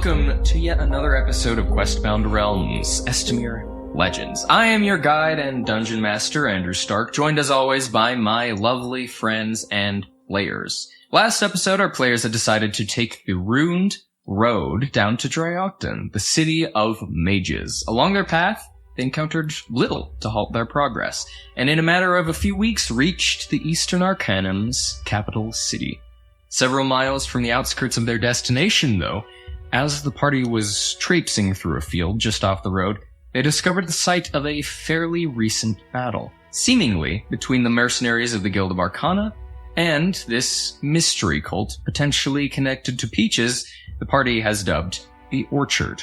welcome to yet another episode of Questbound Realms, Estemere Legends. I am your guide and dungeon master, Andrew Stark, joined as always by my lovely friends and players. Last episode, our players had decided to take the ruined road down to Draiochton, the city of mages. Along their path, they encountered little to halt their progress, and in a matter of a few weeks reached the Eastern Arcanum's capital city. Several miles from the outskirts of their destination, though, as the party was traipsing through a field just off the road, they discovered the site of a fairly recent battle, seemingly between the mercenaries of the Guild of Arcana and this mystery cult potentially connected to Peaches the party has dubbed the Orchard.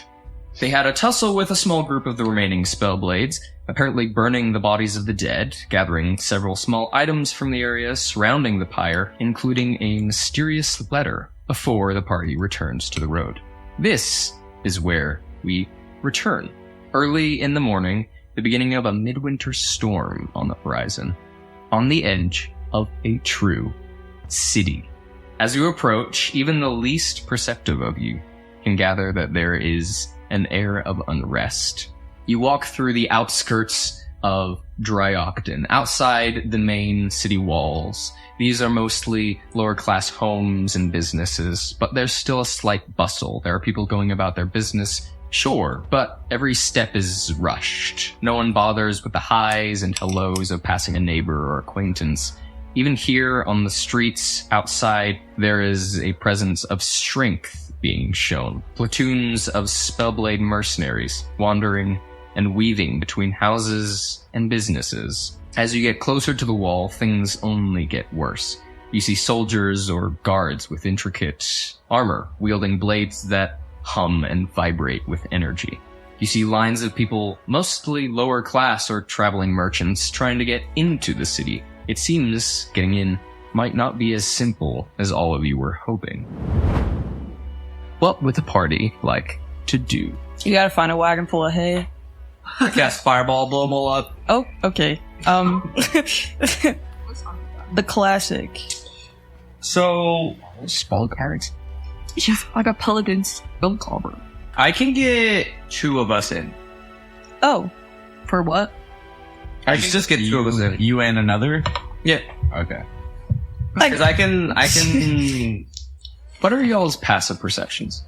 They had a tussle with a small group of the remaining Spellblades, apparently burning the bodies of the dead, gathering several small items from the area surrounding the pyre, including a mysterious letter, before the party returns to the road. This is where we return. Early in the morning, the beginning of a midwinter storm on the horizon, on the edge of a true city. As you approach, even the least perceptive of you can gather that there is an air of unrest. You walk through the outskirts of Draiochton, outside the main city walls. These are mostly lower-class homes and businesses, but there's still a slight bustle. There are people going about their business, sure, but every step is rushed. No one bothers with the highs and hellos of passing a neighbor or acquaintance. Even here on the streets outside, there is a presence of strength being shown. Platoons of Spellblade mercenaries wandering and weaving between houses and businesses. As you get closer to the wall, things only get worse. You see soldiers or guards with intricate armor, wielding blades that hum and vibrate with energy. You see lines of people, mostly lower class or traveling merchants, trying to get into the city. It seems getting in might not be as simple as all of you were hoping. What would the party like to do? You gotta find a wagon full of hay. Cast fireball, blow them all up. Oh, okay. The classic. So, Spell carrots? Yeah, I got paladins. Build clobber. I can get two of us in. Oh, for what? I can just get two of us in. You and another? Yeah. Okay. Because I can... What are y'all's passive perceptions?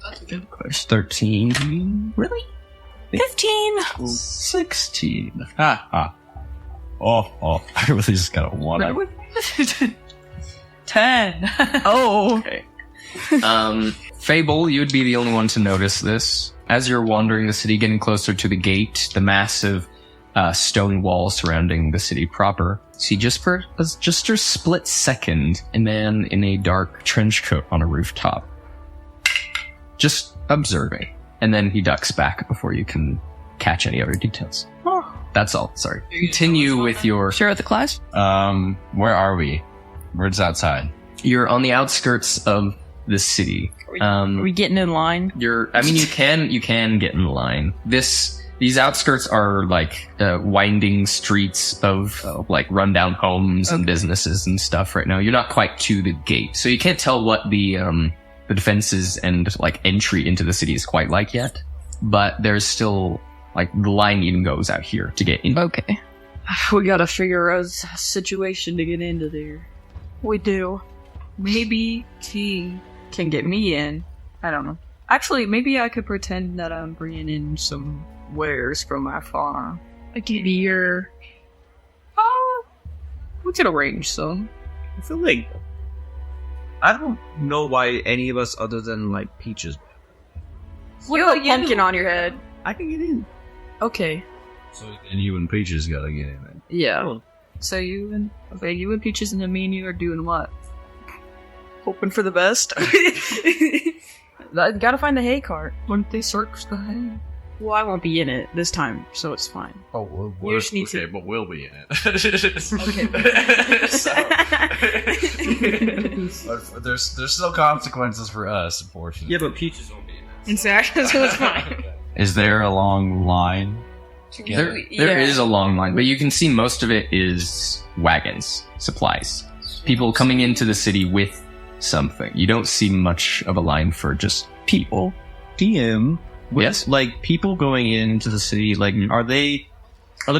That's a good question. 13. Really? 15. 16. Oh, I really just got a 1. 10. Oh. Okay. Fable, you would be the only one to notice this. As you're wandering the city, getting closer to the gate, the massive stone wall surrounding the city proper, see just for a split second, a man in a dark trench coat on a rooftop. Just observing. And then he ducks back before you can catch any other details. Oh. That's all, sorry. Continue with your... Share with the class? Where are we? Where's outside? You're on the outskirts of the city. Are we getting in line? You can get in line. These outskirts are like winding streets of like rundown homes and businesses and stuff right now. You're not quite to the gate, so you can't tell what the defenses and like entry into the city is quite like yet. But there's still like the line even goes out here to get in. Okay. We gotta figure out a situation to get into there. We do. Maybe he can get me in. I don't know. Actually, maybe I could pretend that I'm bringing in some wares from my farm. I could be your... we could arrange some. I feel like... I don't know why any of us other than, like, Peaches... You have a pumpkin on your head. I can get in. Okay. So then you and Peaches gotta get in it. Yeah. Oh. So you and Peaches and me and you are doing what? Hoping for the best? Gotta find the hay cart. Wouldn't they search the hay? Well, I won't be in it this time, so it's fine. Oh, well, You just need okay, to- but we'll be in it. Okay. There's still consequences for us, unfortunately. Yeah, but Peaches won't be in it. Exactly, so it's fine. Is there a long line to get There Yeah. is a long line, but you can see most of it is wagons, supplies. People coming into the city with something. You don't see much of a line for just people. DM, Yes? like people going into the city, like are the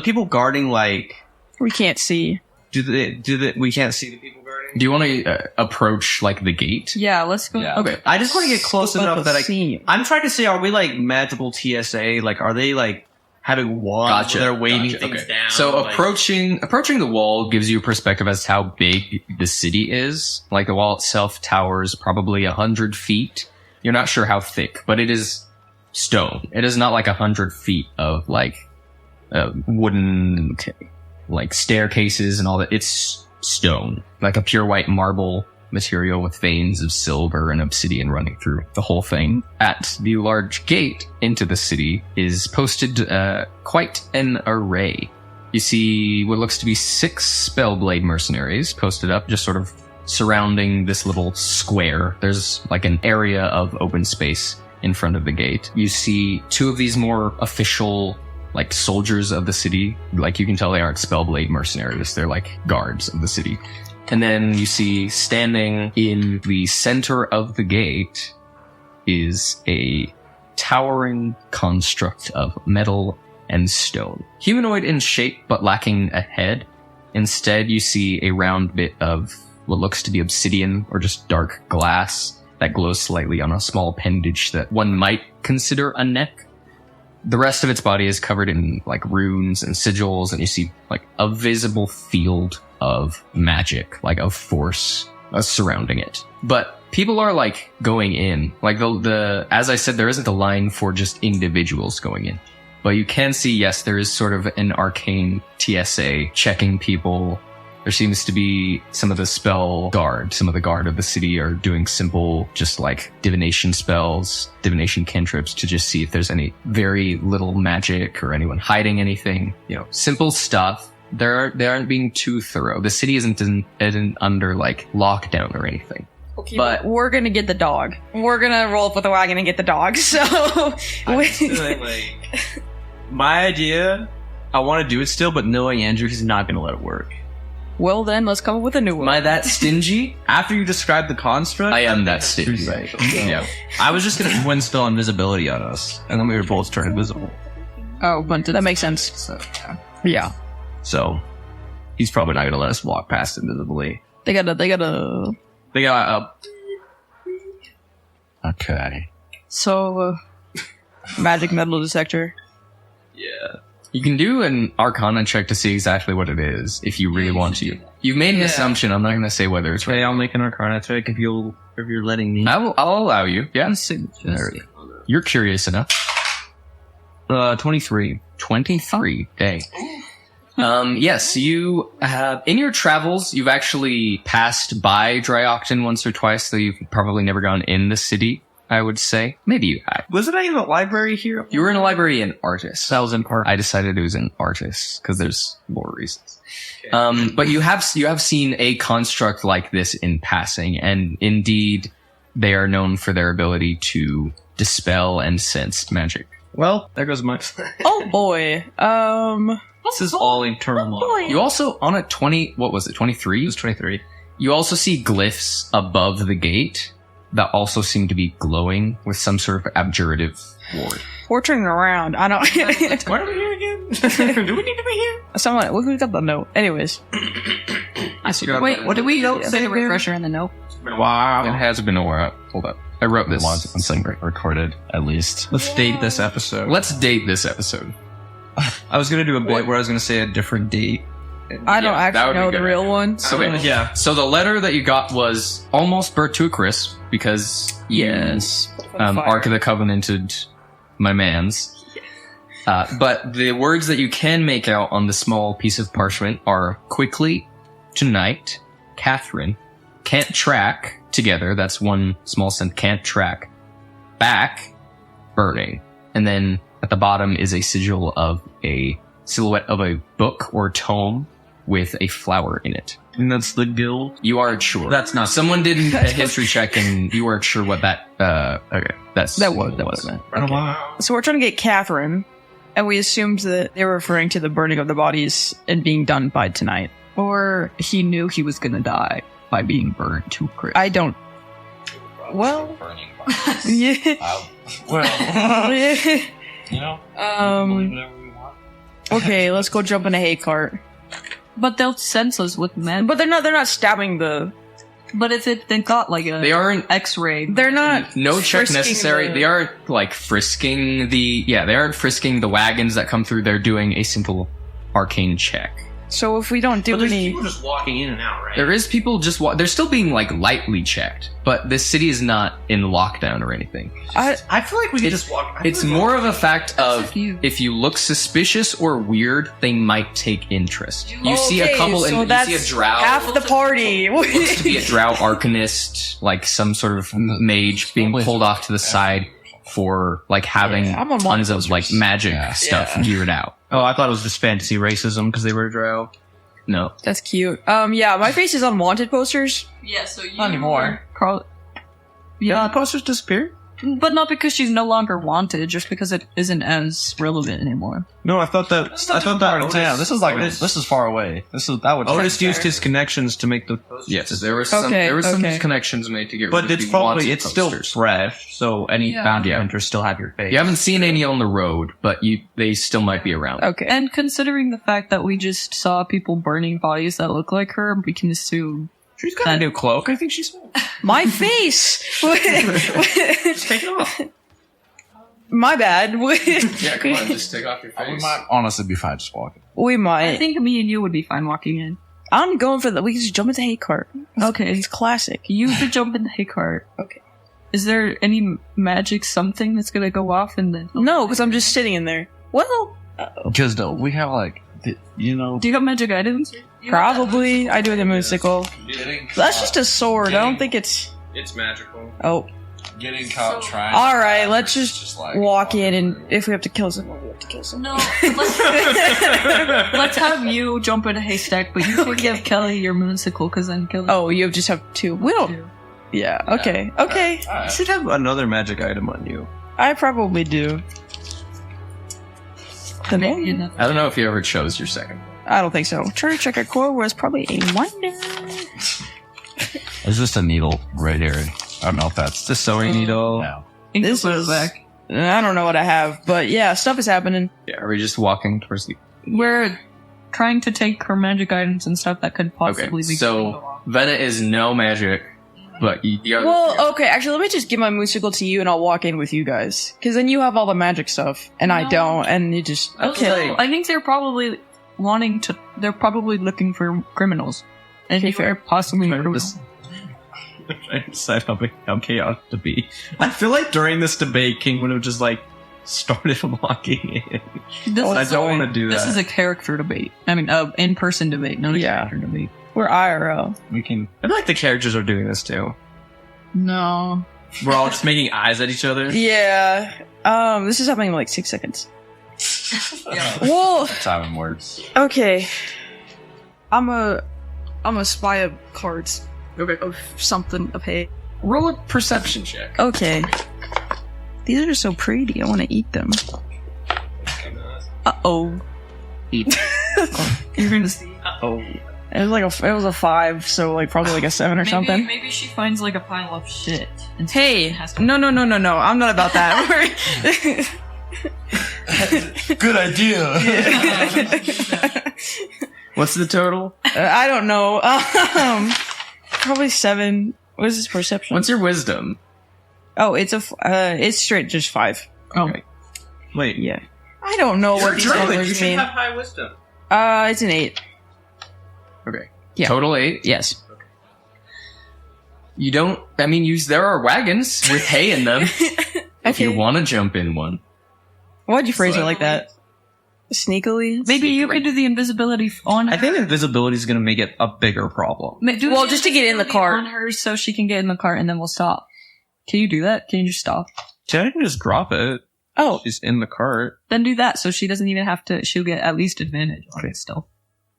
people guarding like We can't see. do they we can't see the people guarding? Do you want to approach, like, the gate? Yeah, let's go. Yeah. Okay. I just want to get close Scope out enough the that scene. I'm trying to say, are we like magical TSA? Like, are they like having wands Gotcha. where they're waving Gotcha. things Okay. down? So like, approaching the wall gives you a perspective as to how big the city is. Like, the wall itself towers probably 100 feet. You're not sure how thick, but it is stone. It is not like 100 feet of like wooden like staircases and all that. It's stone, like a pure white marble material with veins of silver and obsidian running through the whole thing. At the large gate into the city is posted quite an array. You see what looks to be 6 Spellblade mercenaries posted up, just sort of surrounding this little square. There's like an area of open space in front of the gate. You see 2 of these more official, like, soldiers of the city. Like, you can tell they aren't Spellblade mercenaries. They're like guards of the city. And then you see standing in the center of the gate is a towering construct of metal and stone. Humanoid in shape, but lacking a head. Instead, you see a round bit of what looks to be obsidian or just dark glass that glows slightly on a small appendage that one might consider a neck. The rest of its body is covered in like runes and sigils, and you see like a visible field of magic, like of force surrounding it. But people are like going in, like the as I said, there isn't a line for just individuals going in, but you can see, yes, there is sort of an arcane TSA checking people. There seems to be some of the guard of the city are doing simple, just like divination spells, divination cantrips to just see if there's any very little magic or anyone hiding anything. You know, simple stuff. They aren't being too thorough. The city isn't under like lockdown or anything. Okay, But- but we're gonna get the dog. We're gonna roll up with the wagon and get the dog. So, I'm just feeling like my idea. I want to do it still, but knowing Andrew, he's not going to let it work. well then, let's come up with a new one. Am I that stingy? After you describe the construct, I am that stingy. Yeah. I was just going to twin spell invisibility on us, and then we would both turn invisible. Oh, but that makes sense. So, Yeah, so he's probably not going to let us walk past invisibly. they gotta. They got Okay. So, magic metal detector. yeah. You can do an Arcana check to see exactly what it is if you really want to. You've made an assumption. I'm not going to say whether it's right. Okay, I'll make an Arcana check if you're letting me. I'll allow you. Yeah. You're curious enough. 23. 23. Dang. Yes, you have, in your travels, you've actually passed by Draiochton once or twice, though you've probably never gone in the city, I would say. Maybe you have. Was it not even a library here? You were in a library in Artis. That was in part. I decided it was in Artis, because there's more reasons. But you have seen a construct like this in passing, and indeed, they are known for their ability to dispel and sense magic. Well, there goes my... Oh boy. This is all internal law. You also, on a 23? It was 23. You also see glyphs above the gate that also seem to be glowing with some sort of abjurative ward. We're turning around. I don't. Why are we here again? Do we need to be here? Someone, we got the note. Anyways. I see. Wait, what did we say? Refresher in the note. Wow. It has been a while. Hold up. I wrote this. Something recorded, at least. Let's date this episode. Let's date this episode. I was going to do a bit where I was going to say a different date. I don't Yeah, that actually would be know the good. real one. So. Okay. Yeah. So the letter that you got was almost burnt to a crisp because Yes. Ark of the Covenanted my mans. But the words that you can make out on the small piece of parchment are quickly, tonight, Catherine, can't track, together, that's one small sentence, can't track, back, burning. And then at the bottom is a sigil of a silhouette of a book or tome with a flower in it. And that's the guild. You are sure. That's not- Someone did a history check and you weren't sure what that, okay. That was it. Oh, wow. So we're trying to get Catherine, and we assumed that they were referring to the burning of the bodies and being done by tonight. Or he knew he was gonna die by being burned to a crisp. I don't. Well, burning. yeah. Well, you know, believe whatever we want. Okay, let's go jump in a hay cart. But they'll sense us with men. But they're not stabbing the. But if they got like a They aren't. X-ray, They're not. No check frisking necessary. the- They aren't like frisking the. Yeah, they aren't frisking the wagons that come through. They're doing a simple arcane check. So if we don't do But there's any. people just walking in and out, right? There is people just. They're still being like lightly checked, but this city is not in lockdown or anything. I feel like we could just walk. It's more of a fact of you. if you look suspicious or weird, they might take interest. You see a Okay, couple, so and you that's see a drow. half the party. Looks to be a drow arcanist, like some sort of mage being pulled off to the side for like having Yeah, I'm on tons of monsters. like magic Yeah. stuff Yeah. geared out. Oh, I thought it was just fantasy racism because they were drow. No, That's cute. Yeah, my face is on wanted posters. yeah. So you Not anymore. Carl, yeah, Posters disappeared. but not because she's no longer wanted, just because it isn't as relevant anymore. No, I thought that. I thought that. Yeah, this is like this is far away. That would. Otis used his connections to make the. yes, there was some. Okay, There was some okay. connections made to get. But rid of it's the probably wanted it's still posters. fresh, so any Yeah. bounty Yeah. hunters still have your face. You haven't seen any on the road, but they still might be around. Okay. And considering the fact that we just saw people burning bodies that look like her, we can assume. She's got a new cloak. I think she's. My face! Take it off. My bad. Yeah, come on, just take off your We face. might honestly be fine just walking. We I might. think me and you would be fine walking in. I'm going for the. We can just jump into hay cart. Okay, It's classic. you could jump in the hay cart. Okay. Is there any magic something that's gonna go off in the? No, because I'm just sitting in there. Well, Because no, we have like, you know, Do you have magic items? probably. I do with a moonsicle. That's just a sword. I don't think it's. It's magical. Oh. getting caught trying. All right, let's just like walk in, and if we have to kill someone, we have to kill someone. No. Let's have you jump in a haystack, but you can give Kelly your moonsicle, because then Kelly. Oh, you just have two. We don't. Yeah. Okay. Okay. You should have another magic item on you. I probably do. The Maybe name? enough. I don't know if you ever chose your second. I don't think so. Try to check our core was probably a wonder. It's just a needle right here. I don't know if that's It's a sewing needle. no. This is back. I don't know what I have, but yeah, stuff is happening. Yeah, are we just walking towards the... We're trying to take her magic items and stuff that could possibly Okay, be. so Vena is no magic, but the other... Well, okay, actually, let me just give my moonsicle to you, and I'll walk in with you guys, because then you have all the magic stuff, and I No. don't, and you just Okay. I think they're probably wanting to. They're probably looking for criminals. And Okay, if fair. you're possibly Fair. criminals. I decide how chaotic to be. I feel like during this debate, King would have just like started walking in. This I is don't want to do This that. is a character debate. I mean, in-person debate, not a Yeah. character debate. we're IRL. We can. I feel like the characters are doing this too. No. We're all just making eyes at each other. Yeah. This is happening in like 6 seconds. Well, Time and words. okay. I'm a spy of cards. Okay. Of something of hay. Roll a perception check. Okay. These are so pretty. I want to eat them. Uh-oh. Eat. You're gonna see. Oh, It was like it was a 5, so like probably like a 7 or something. Maybe she finds like a pile of shit. And Hey, has to- no. I'm not about that. Good idea. what's the total? I don't know. Probably 7. What is this perception? What's your wisdom? Oh, it's straight just 5. Oh, Wait, Yeah. I don't know what these numbers mean. high wisdom. It's an 8. Okay. Yeah. Total 8. Yes. You don't... I mean, there are wagons with hay in them. If you Okay. want to jump in one. Why'd you phrase it like that? Sneakily? maybe you could do the invisibility on her. I think invisibility is going to make it a bigger problem. Do Well, the just to get in the invisibility cart. on her so she can get in the cart and then we'll stop. Can you do that? Can you just stop? I can just drop it. Oh, She's in the cart. Then do that so she doesn't even have to. She'll get at least advantage on it still.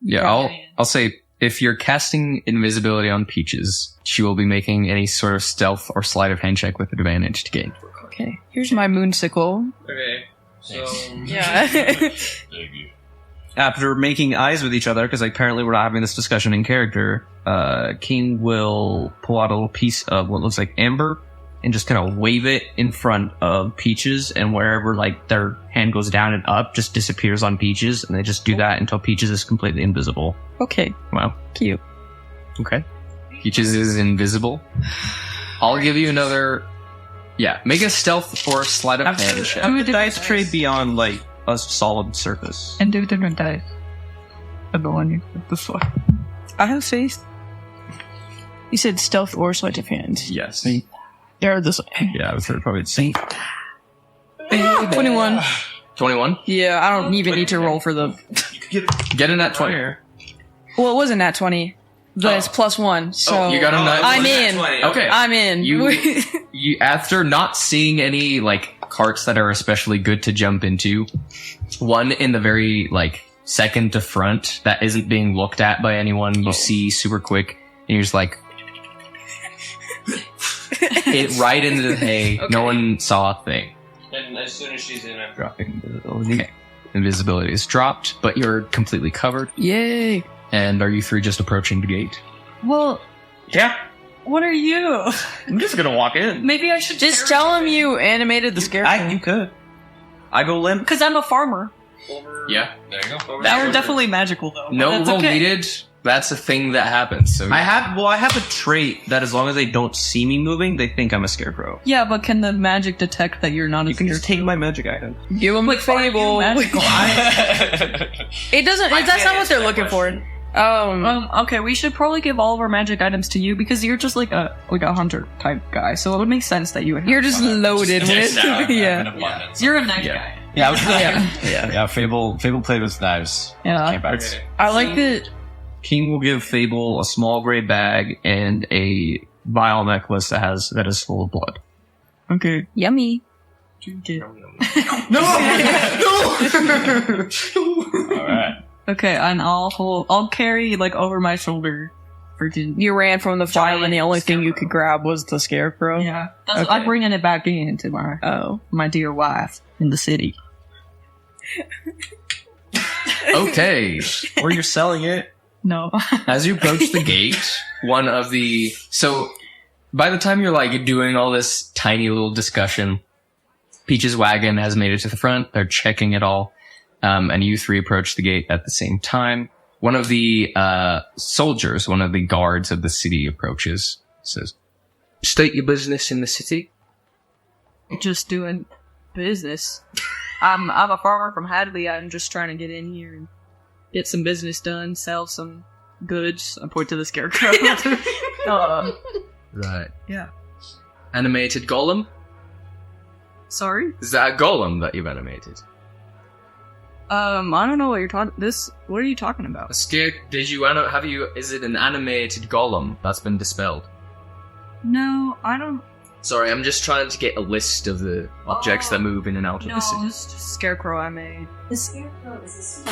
Yeah, Right. I'll say if you're casting invisibility on Peaches, she will be making any sort of stealth or sleight of hand check with advantage to gain. okay. Here's my moonsicle. Okay. So Yeah. Thank you. after making eyes with each other, because apparently we're not having this discussion in character, King will pull out a little piece of what looks like amber and just kind of wave it in front of Peaches, and wherever like their hand goes down and up just disappears on Peaches, and they just do that until Peaches is completely invisible. Okay, Wow. cute. Okay. Peaches is invisible. I'll give you another. Yeah, make a stealth or sleight of hand check. Have the dice tray be on like a solid surface. And do different dice. I don't want you this one. I have faith. You said stealth or sleight of hand. Yes. They're this way. Yeah, I was probably the same. 21. 21? Yeah, I don't even need to roll for the... Get in that 20. Well, it wasn't that 20. That's +1, so... You got a nut. I'm in. Okay. I'm in. You after not seeing any like carts that are especially good to jump into, one in the very like second to front that isn't being looked at by anyone, you see super quick, and you're just like it right into the hay. Okay. No one saw a thing. And as soon as she's in, I'm Dropping invisibility. Okay. Invisibility is dropped, but you're completely covered. Yay. And are you three just approaching the gate? Well, Yeah. what are you? I'm just gonna walk in. Maybe I should Just tell him you animated the scarecrow. You could. I go limp. because I'm a farmer. Yeah. there you go. They're definitely magical, though. No That's roll okay. needed. That's a thing that happens. So I have a trait that as long as they don't see me moving, they think I'm a scarecrow. Yeah, but can the magic detect that you're not a You can just take my magic item. Give them like Fable. magical? It doesn't. That's not what they're looking for. Okay, we should probably give all of our magic items to you because you're just like a hunter type guy. So it would make sense that you would have You're just loaded with. Yeah. Abundance. You're a knife Yeah. guy. Yeah, I was yeah. Fable played with knives. Yeah. I like that. King will give Fable a small gray bag and a vial necklace that is full of blood. Okay. Yummy. Alright. Okay, and I'll carry like over my shoulder. Freaking. You ran from the fire, and the only thing you could grab was the scarecrow. Yeah. Okay. I'm bringing it back into my dear wife in the city. okay. Or you're selling it. No. As you approach the gate, so by the time you're like doing all this tiny little discussion, Peach's wagon has made it to the front. They're checking it all. And you three approach the gate at the same time. One of the soldiers, one of the guards of the city approaches, says, "State your business in the city." Just doing business. I'm a farmer from Hadley. I'm just trying to get in here and get some business done, sell some goods. I point to the scarecrow. Right. Yeah. Animated golem? Sorry? Is that a golem that you've animated? I don't know what you're talking. What are you talking about? A scare? Is it an animated golem that's been dispelled? No, I don't. Sorry, I'm just trying to get a list of the objects that move in and out of No, the city. it's just a scarecrow I made. The scarecrow is a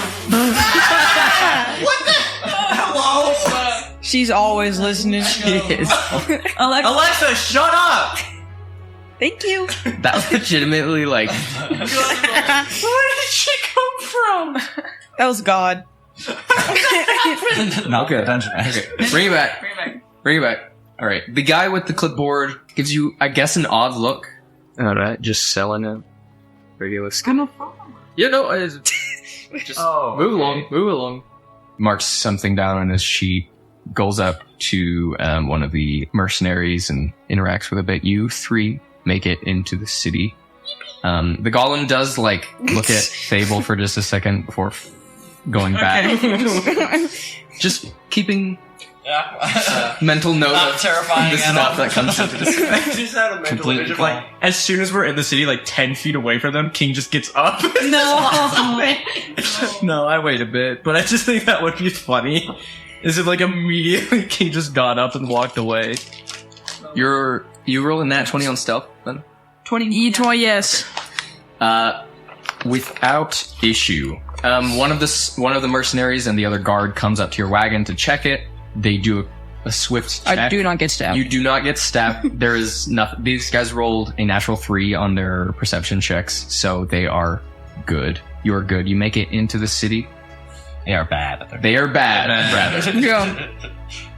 She's always listening. Alexa, shut up! Thank you. That legitimately, like, Where did she come from? That was God. Okay, dungeon master. okay, bring it back. Bring it back. All right, the guy with the clipboard gives you, I guess, an odd look. All right, just selling it. Regular skin. I'm a farmer. Yeah, no, just move along. Marks something down on his sheet, goes up to one of the mercenaries and interacts with a bit. You three make it into the city. The golem does like look at Fable for just a second before going back. Just keeping mental note Not of terrifying the at stuff all. that comes into this. I just had a mental Completely image of like, as soon as we're in the city, like 10 feet away from them, King just gets up. No. No, I wait a bit, but I just think that would be funny. Is it like immediately King just got up and walked away? You rolling that 20 on stealth then? 20. Yes. Without issue. One of the mercenaries and the other guard comes up to your wagon to check it. They do a swift check. I do not get stabbed. You do not get stabbed. There is nothing. These guys rolled a natural 3 on their perception checks, so they are good. You are good. You make it into the city. They are bad. They are bad, rather. Yeah.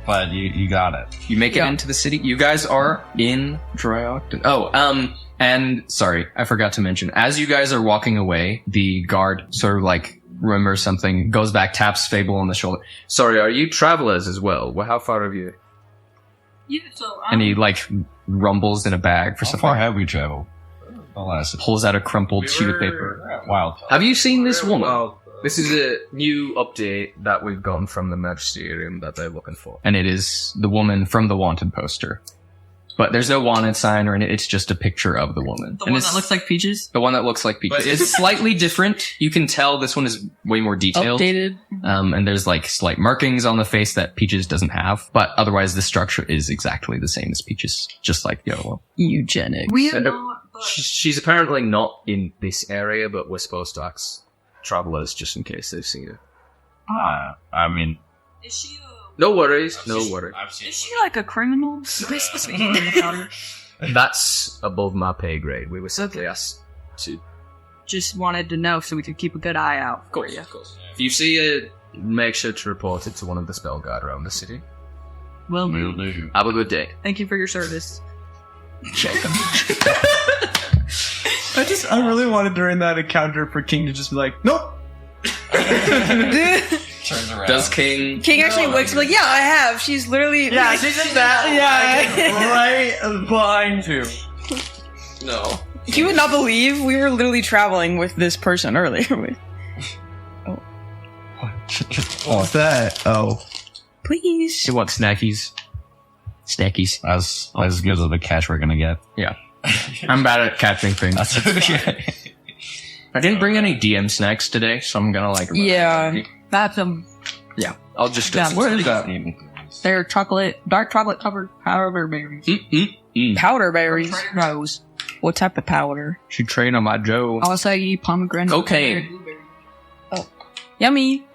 but you got it. You make it into the city. You guys are in Draiochton. And sorry, I forgot to mention, as you guys are walking away, the guard sort of like remembers something, goes back, taps Fable on the shoulder. Sorry, are you travelers as well? Well, how far have you? Yeah, so And he like rumbles in a bag for How something. far have we traveled? Pulls out a crumpled sheet of paper. Wow. Have you seen this woman? This is a new update that we've gotten from the Magisterium that they're looking for. And it is the woman from the wanted poster. But there's no wanted sign or anything, it's just a picture of the woman. The one that looks like Peaches? The one that looks like Peaches. It's slightly different. You can tell this one is way more detailed. Updated. And there's like slight markings on the face that Peaches doesn't have. But otherwise the structure is exactly the same as Peaches. Just like the other one. Eugenic. We are So, not, but... She's apparently not in this area, but we're supposed to ask travelers just in case they've seen her. I mean, Is she No worries, no worries. Is she like a criminal? That's above my pay grade. We were simply asked to... Just wanted to know so we could keep a good eye out for you. Of course. If you see it, make sure to report it to one of the spell guard around the city. Well, we'll do. Have a good day. thank you for your service. I really wanted during that encounter for King to just be like, nope. Turns around. Does King... King actually wakes up like, yeah, I have. She's literally... Yeah, she did that. Yeah. Right behind you. No. You would not believe we were literally traveling with this person earlier. What's that? Oh. Please. She wants snackies. Snackies. As good as the catch we're gonna get. Yeah. I'm bad at catching things. That's okay. I didn't bring any DM snacks today, so I'm gonna like... Yeah. That's Yeah. I'll just... Yeah, what is that? they're dark chocolate covered powder berries. Powder berries. Rose. What type of powder? Should train on my Joe. Acai, pomegranate. Cocaine. Yummy.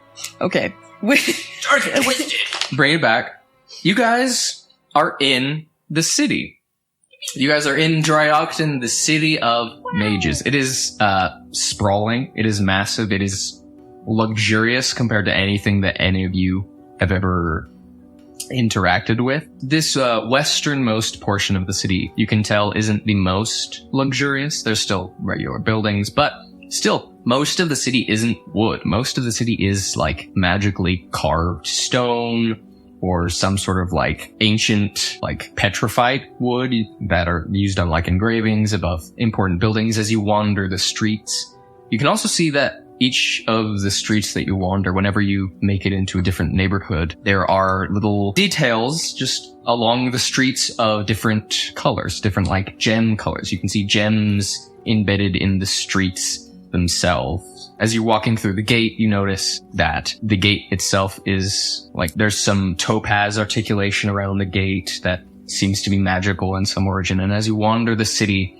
Okay. Bring it back. You guys are in the city. You guys are in Draiochton, the city of mages. It is sprawling. It is massive. It is luxurious compared to anything that any of you have ever interacted with. This westernmost portion of the city, you can tell, isn't the most luxurious. There's still regular buildings, but still, most of the city isn't wood. Most of the city is like magically carved stone or some sort of like ancient, like petrified wood that are used on like engravings above important buildings as you wander the streets. You can also see that each of the streets that you wander, whenever you make it into a different neighborhood, there are little details just along the streets of different colors, different like gem colors. You can see gems embedded in the streets themselves. As you're walking through the gate, you notice that the gate itself is like there's some topaz articulation around the gate that seems to be magical in some origin. And as you wander the city,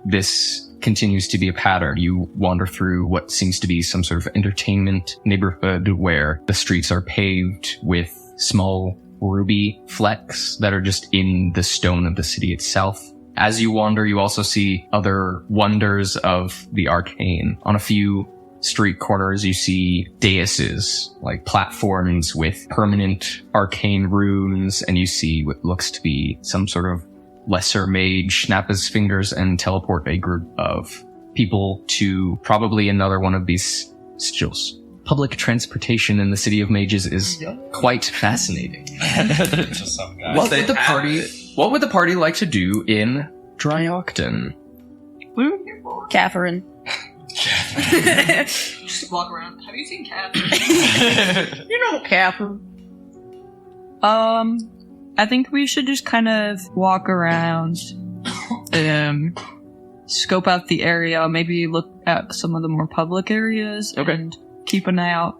this continues to be a pattern. You wander through what seems to be some sort of entertainment neighborhood where the streets are paved with small ruby flecks that are just in the stone of the city itself. As you wander, you also see other wonders of the arcane. On a few street corners, you see daises, like platforms with permanent arcane runes, and you see what looks to be some sort of lesser mage snap his fingers and teleport a group of people to probably another one of these sigils. Public transportation in the city of mages is quite fascinating. Just some guy. What would the party like to do in Draiochton? Catherine. Just walk around. Have you seen Catherine? You know Catherine. I think we should just kind of walk around, scope out the area, maybe look at some of the more public areas, and keep an eye out.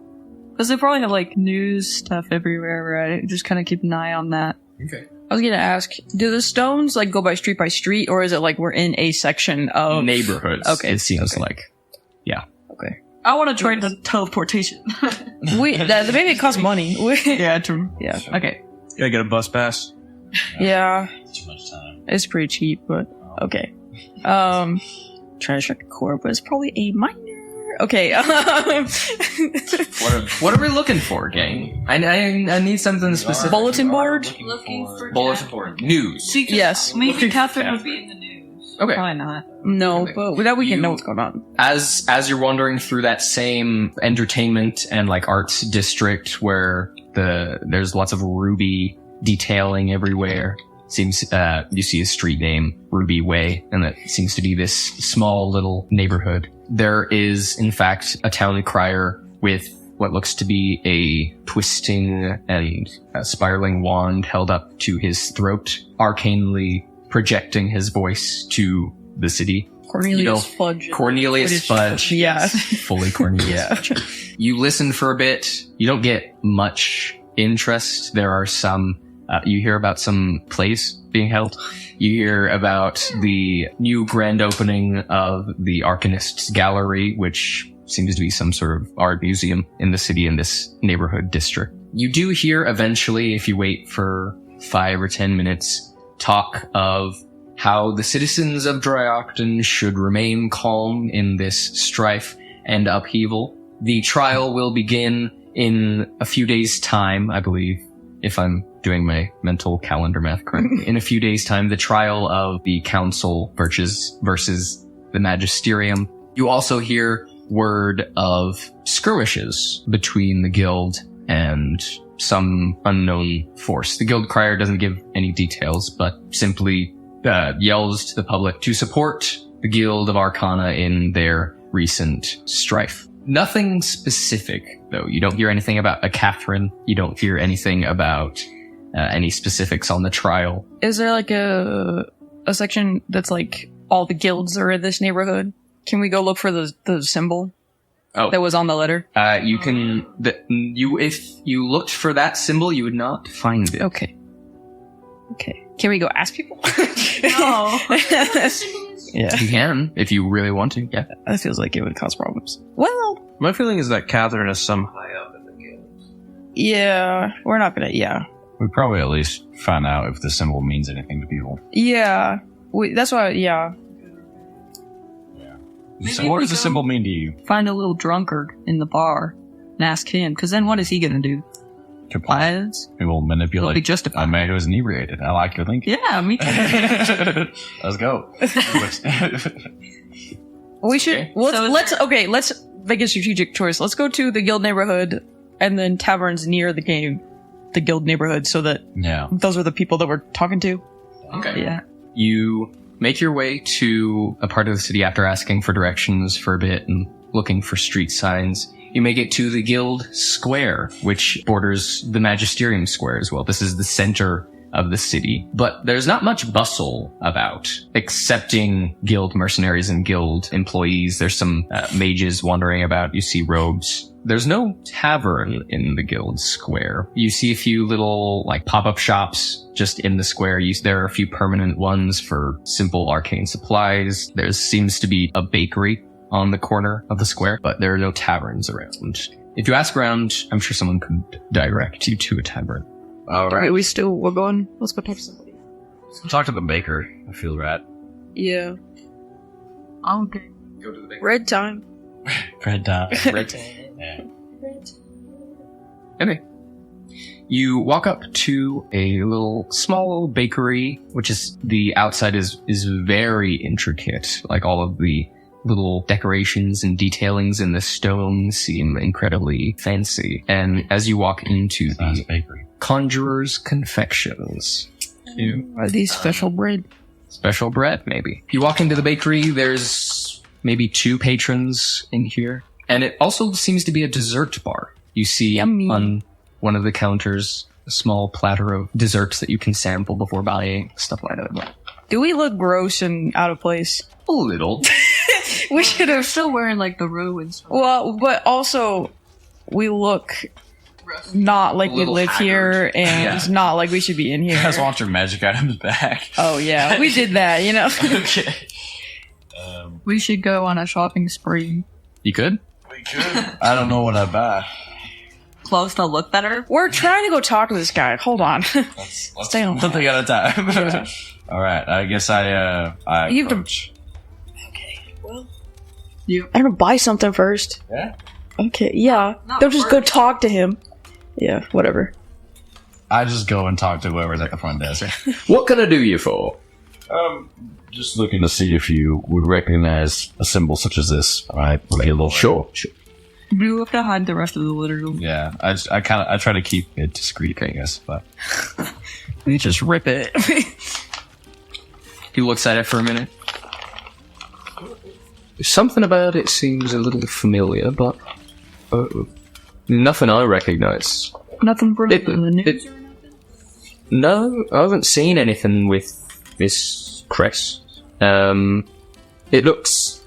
Because they probably have, like, news stuff everywhere, right? Just kind of keep an eye on that. Okay. I was gonna ask, do the stones, like, go by street, or is it like we're in a section of... Neighborhoods, Okay. it seems like. Yeah. Okay. I want to try the teleportation. Maybe it costs money. Yeah, true. Yeah. Okay. You gotta get a bus pass. Yeah. Too much time. It's pretty cheap, but okay. Trying to strike a chord, but it's probably a minor. Okay. What are we looking for, gang? I need something specific. Bulletin board? Looking for Bulletin board. News. Yes. Maybe Catherine would be in the news. Okay. Probably not. No, but that we can know what's going on. As you're wandering through that same entertainment and like arts district where there's lots of ruby detailing everywhere. Seems you see a street name, Ruby Way, and that seems to be this small little neighborhood. There is, in fact, a town crier with what looks to be a twisting and a spiraling wand held up to his throat, arcanely projecting his voice to the city. Cornelius Fudge. Cornelius Fudge. Yeah. Fully Cornelius Fudge. You listen for a bit. You don't get much interest. There are some... you hear about some plays being held. You hear about the new grand opening of the Arcanists Gallery, which seems to be some sort of art museum in the city in this neighborhood district. You do hear eventually, if you wait for 5 or 10 minutes, talk of how the citizens of Draiochton should remain calm in this strife and upheaval. The trial will begin in a few days' time, I believe, if I'm doing my mental calendar math correctly. In a few days' time, the trial of the council versus the Magisterium. You also hear word of skirmishes between the guild and some unknown force. The guild crier doesn't give any details, but simply yells to the public to support the Guild of Arcana in their recent strife. Nothing specific, though. You don't hear anything about a Catherine. You don't hear anything about any specifics on the trial. Is there like a section that's like all the guilds are in this neighborhood? Can we go look for the symbol that was on the letter? You can. If you looked for that symbol, you would not find it. Okay. Can we go ask people? No. Yeah. You can, if you really want to, yeah. That feels like it would cause problems. Well, My feeling is that Catherine is some high up in the guild. yeah, we're not gonna, yeah. We'd probably at least find out if the symbol means anything to people. Yeah. That's why, yeah. So what does the symbol mean to you? Find a little drunkard in the bar and ask him, because then what is he going to do? Lies? It will It'll be manipulate justified. a man who is inebriated. I like your thinking. Yeah, me too. Let's go. We should, let's make a strategic choice. Let's go to the guild neighborhood and then taverns near the guild neighborhood so that Yeah. those are the people that we're talking to. Okay. Yeah. You make your way to a part of the city after asking for directions for a bit and looking for street signs. You make it to the Guild Square, which borders the Magisterium Square as well. This is the center of the city. But there's not much bustle about, excepting guild mercenaries and guild employees. There's some mages wandering about. You see robes. There's no tavern in the Guild Square. You see a few little like pop-up shops just in the square. There are a few permanent ones for simple arcane supplies. There seems to be a bakery on the corner of the square, but there are no taverns around. If you ask around, I'm sure someone could direct you to a tavern. Alright, we're going, let's go talk to somebody. Talk to the baker. I feel right. Yeah. Okay. Go to the bakery. Red time. Red dot. Yeah. Okay. You walk up to a small bakery, which is, the outside is very intricate. Like all of the little decorations and detailings in the stone seem incredibly fancy. And as you walk into the bakery. Conjurer's Confections, Are these special bread? special bread, maybe. You walk into the bakery, there's maybe 2 patrons in here. And it also seems to be a dessert bar. You see Yummy. on one of the counters a small platter of desserts that you can sample before buying, stuff like that. Do we look gross and out of place? A little. We should have. Still wearing like the robe and stuff. Well, but also, we look not like we little live here, and Yeah. it's not like we should be in here. You guys want your magic items back? Oh yeah, we did that, you know. Okay. We should go on a shopping spree. You could? We could. I don't know what I buy. Clothes to look better. We're trying to go talk to this guy. Hold on. Let's Stay on. something at a time. All right. I guess I You have to- approach. I'm gonna buy something first. Yeah? Okay, yeah. They'll just go talk to him. Yeah, whatever. I just go and talk to whoever's at the front desk. What can I do you for? Just looking to see if you would recognize a symbol such as this. Alright, we'll be a little Sure. You have to hide the rest of the literal. Yeah, I try to keep it discreet, I guess, but You just rip it. He looks at it for a minute. Something about it seems a little familiar, but nothing I recognize. Nothing from the news. No, I haven't seen anything with this crest. It looks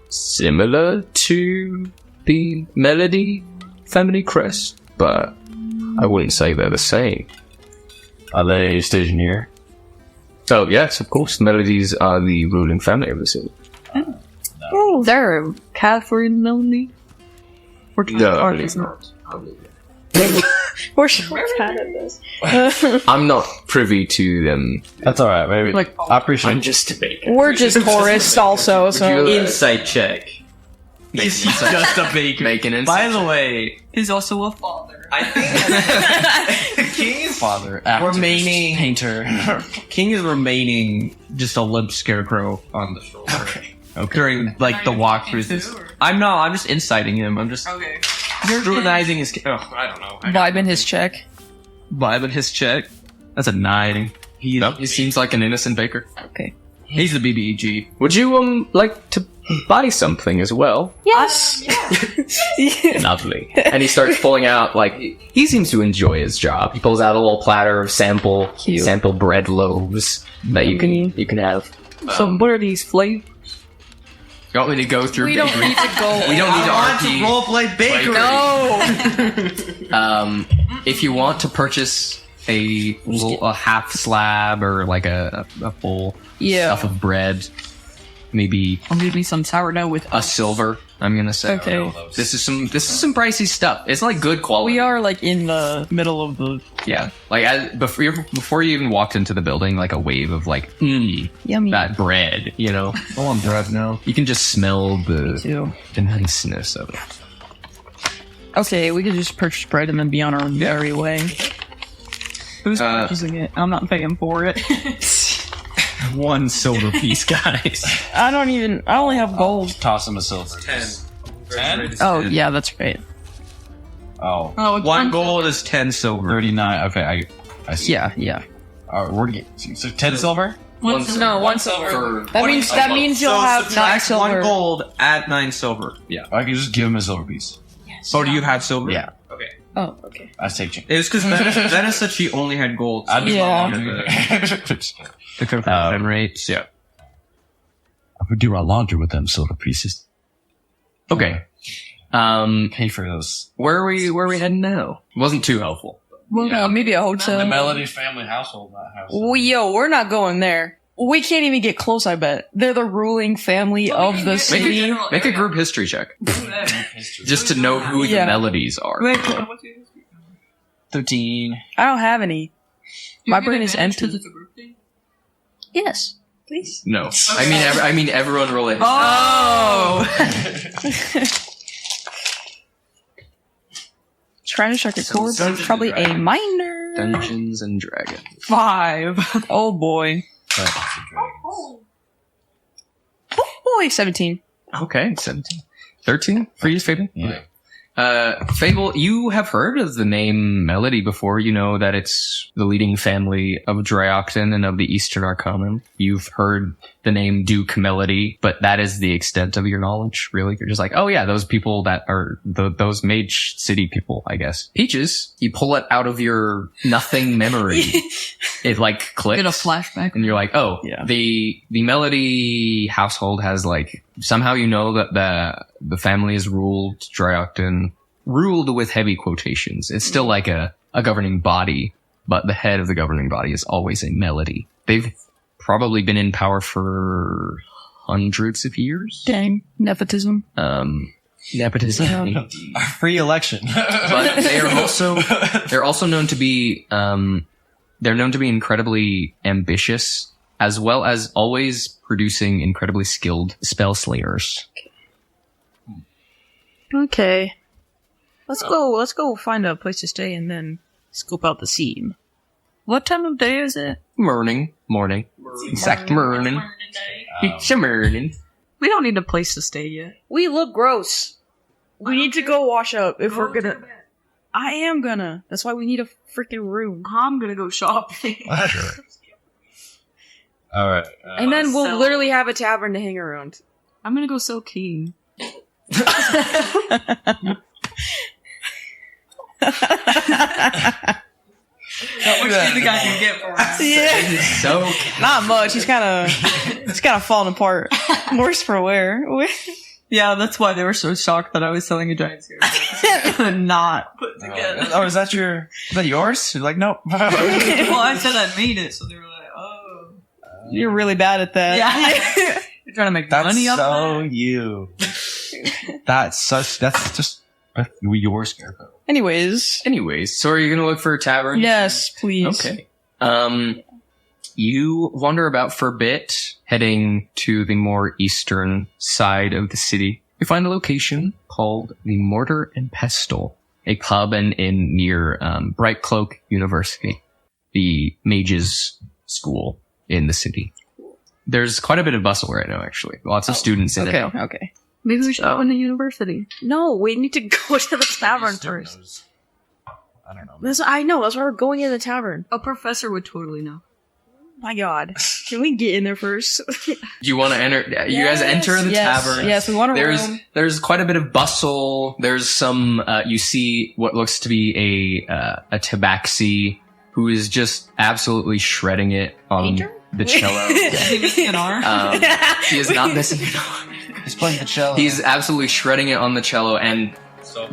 similar to the Melody family crest, but I wouldn't say they're the same. are they stationed here? Oh, yes, of course. The Melodies are the ruling family of the city. Oh, they're Catherine Melanie. No, We're so bad at this. I'm not privy to them. That's alright, maybe. Like- I appreciate I'm it. just a bacon. We're just tourists also, so... Insight check. He's just a bacon. Make an insight By the way, Is also a father. King is Father, remaining painter. King is remaining just a limp scarecrow on the shoulder. Okay. During like the walkthroughs. I'm just inciting him. I'm just Okay. scrutinizing his. I don't know. Vibing his check. Vibing his check. That's a 9. He seems like an innocent baker. Okay. He's the BBEG. Would you like to buy something as well? Yes! Lovely. And he starts pulling out, like, he seems to enjoy his job. He pulls out a little platter of sample bread loaves that you can have. So what are these flavors? You want me to go through We don't bakery? need to go... We don't need to RP. roleplay bakery. No! If you want to purchase a half slab or like a full stuff of bread, maybe I'll give me some sourdough with a silver, I'm gonna say. Okay. This is some pricey stuff. It's like good quality. We are, like, in the middle of the... Yeah. Like before you even walked into the building, like a wave of like Yummy. that bread, you know. I want bread now. You can just smell the Too. niceness of it. Okay, we could just purchase bread and then be on our merry way. Who's purchasing it? I'm not paying for it. 1 silver piece, guys. I only have gold. Toss him a silver. 10? Oh, yeah, that's right. Oh. Oh, it's 1 gold is 10 silver. 39. Okay, I see. Yeah. Alright, we're getting... So 10 silver? One silver. That means you'll have 9 subtract silver. 1 gold, add 9 silver. I can just give him a silver piece. So do you have silver? Yeah. Okay. Oh, okay. I take change. It was because Venice said she only had gold. So Yeah. the conversion rates. Yeah. I would do our laundry with them silver pieces. Okay. Pay for those. Where are we heading now? Wasn't too helpful. Well, maybe a hotel. Melody's family household, not house. We're not going there. We can't even get close, I bet. They're the ruling family of the city. Make a group history check. Just to know who Yeah. the Melodies are. 13. I don't have any. My brain is empty. Yes. Please. No. I mean everyone roll it. Oh! Trying to strike a chord. Probably a minor. Dungeons and Dragons. 5. Oh boy. Oh boy, 17. Okay, 17. 13 for you, Fable? Yeah. Fable, you have heard of the name Melody before. You know that it's the leading family of Draiochton and of the Eastern Arcanum. You've heard the name Duke Melody, but that is the extent of your knowledge, really. You're just like, oh yeah, those people that are those Mage City people, I guess. Peaches, you pull it out of your nothing memory. It like clicks. Get a flashback. And you're like, oh, Yeah. the Melody household has like, somehow you know that the family is ruled with heavy quotations. It's still like a governing body, but the head of the governing body is always a Melody. They've probably been in power for hundreds of years. Dang. Nepotism. Nepotism. Free election. But they're also known to be, they're known to be incredibly ambitious, as well as always producing incredibly skilled spell slayers. Okay. Let's go find a place to stay and then scope out the scene. What time of day is it? Morning. Exact morning. It's a morning. We don't need a place to stay yet. We look gross. We need to go wash up if we're gonna. I am gonna. That's why we need a freaking room. I'm gonna go shopping. All right. And then we'll literally have a tavern to hang around. I'm gonna go sell King. Which do you think I can get for us? Yeah. So Not much. He's kind of falling apart. Worse for wear. Yeah, that's why they were so shocked that I was selling a giant scare. Not put together. Oh, is that yours? You're like, nope. Well, I said I made it, so they were like, oh. You're really bad at that. Yeah. You're trying to make money off that? you. That's just your scarecrow. Anyways, so are you gonna look for a tavern? yes, please. Okay. You wander about for a bit, heading to the more eastern side of the city. You find a location called the Mortar and Pestle, a pub and inn near Bright Cloak University, the mages' school in the city. There's quite a bit of bustle right now, actually. Lots of students in it. Okay. Maybe we should go in the university. No, we need to go to the tavern first. I don't know. I know. That's why we're going in the tavern. A professor would totally know. My God, can we get in there first? Do you want to enter? You guys enter the tavern. Yes, we want to room. There's quite a bit of bustle. There's some. You see what looks to be a tabaxi who is just absolutely shredding it on the cello. Is he missing an arm? He is not missing an arm. He's playing the cello. He's absolutely shredding it on the cello, and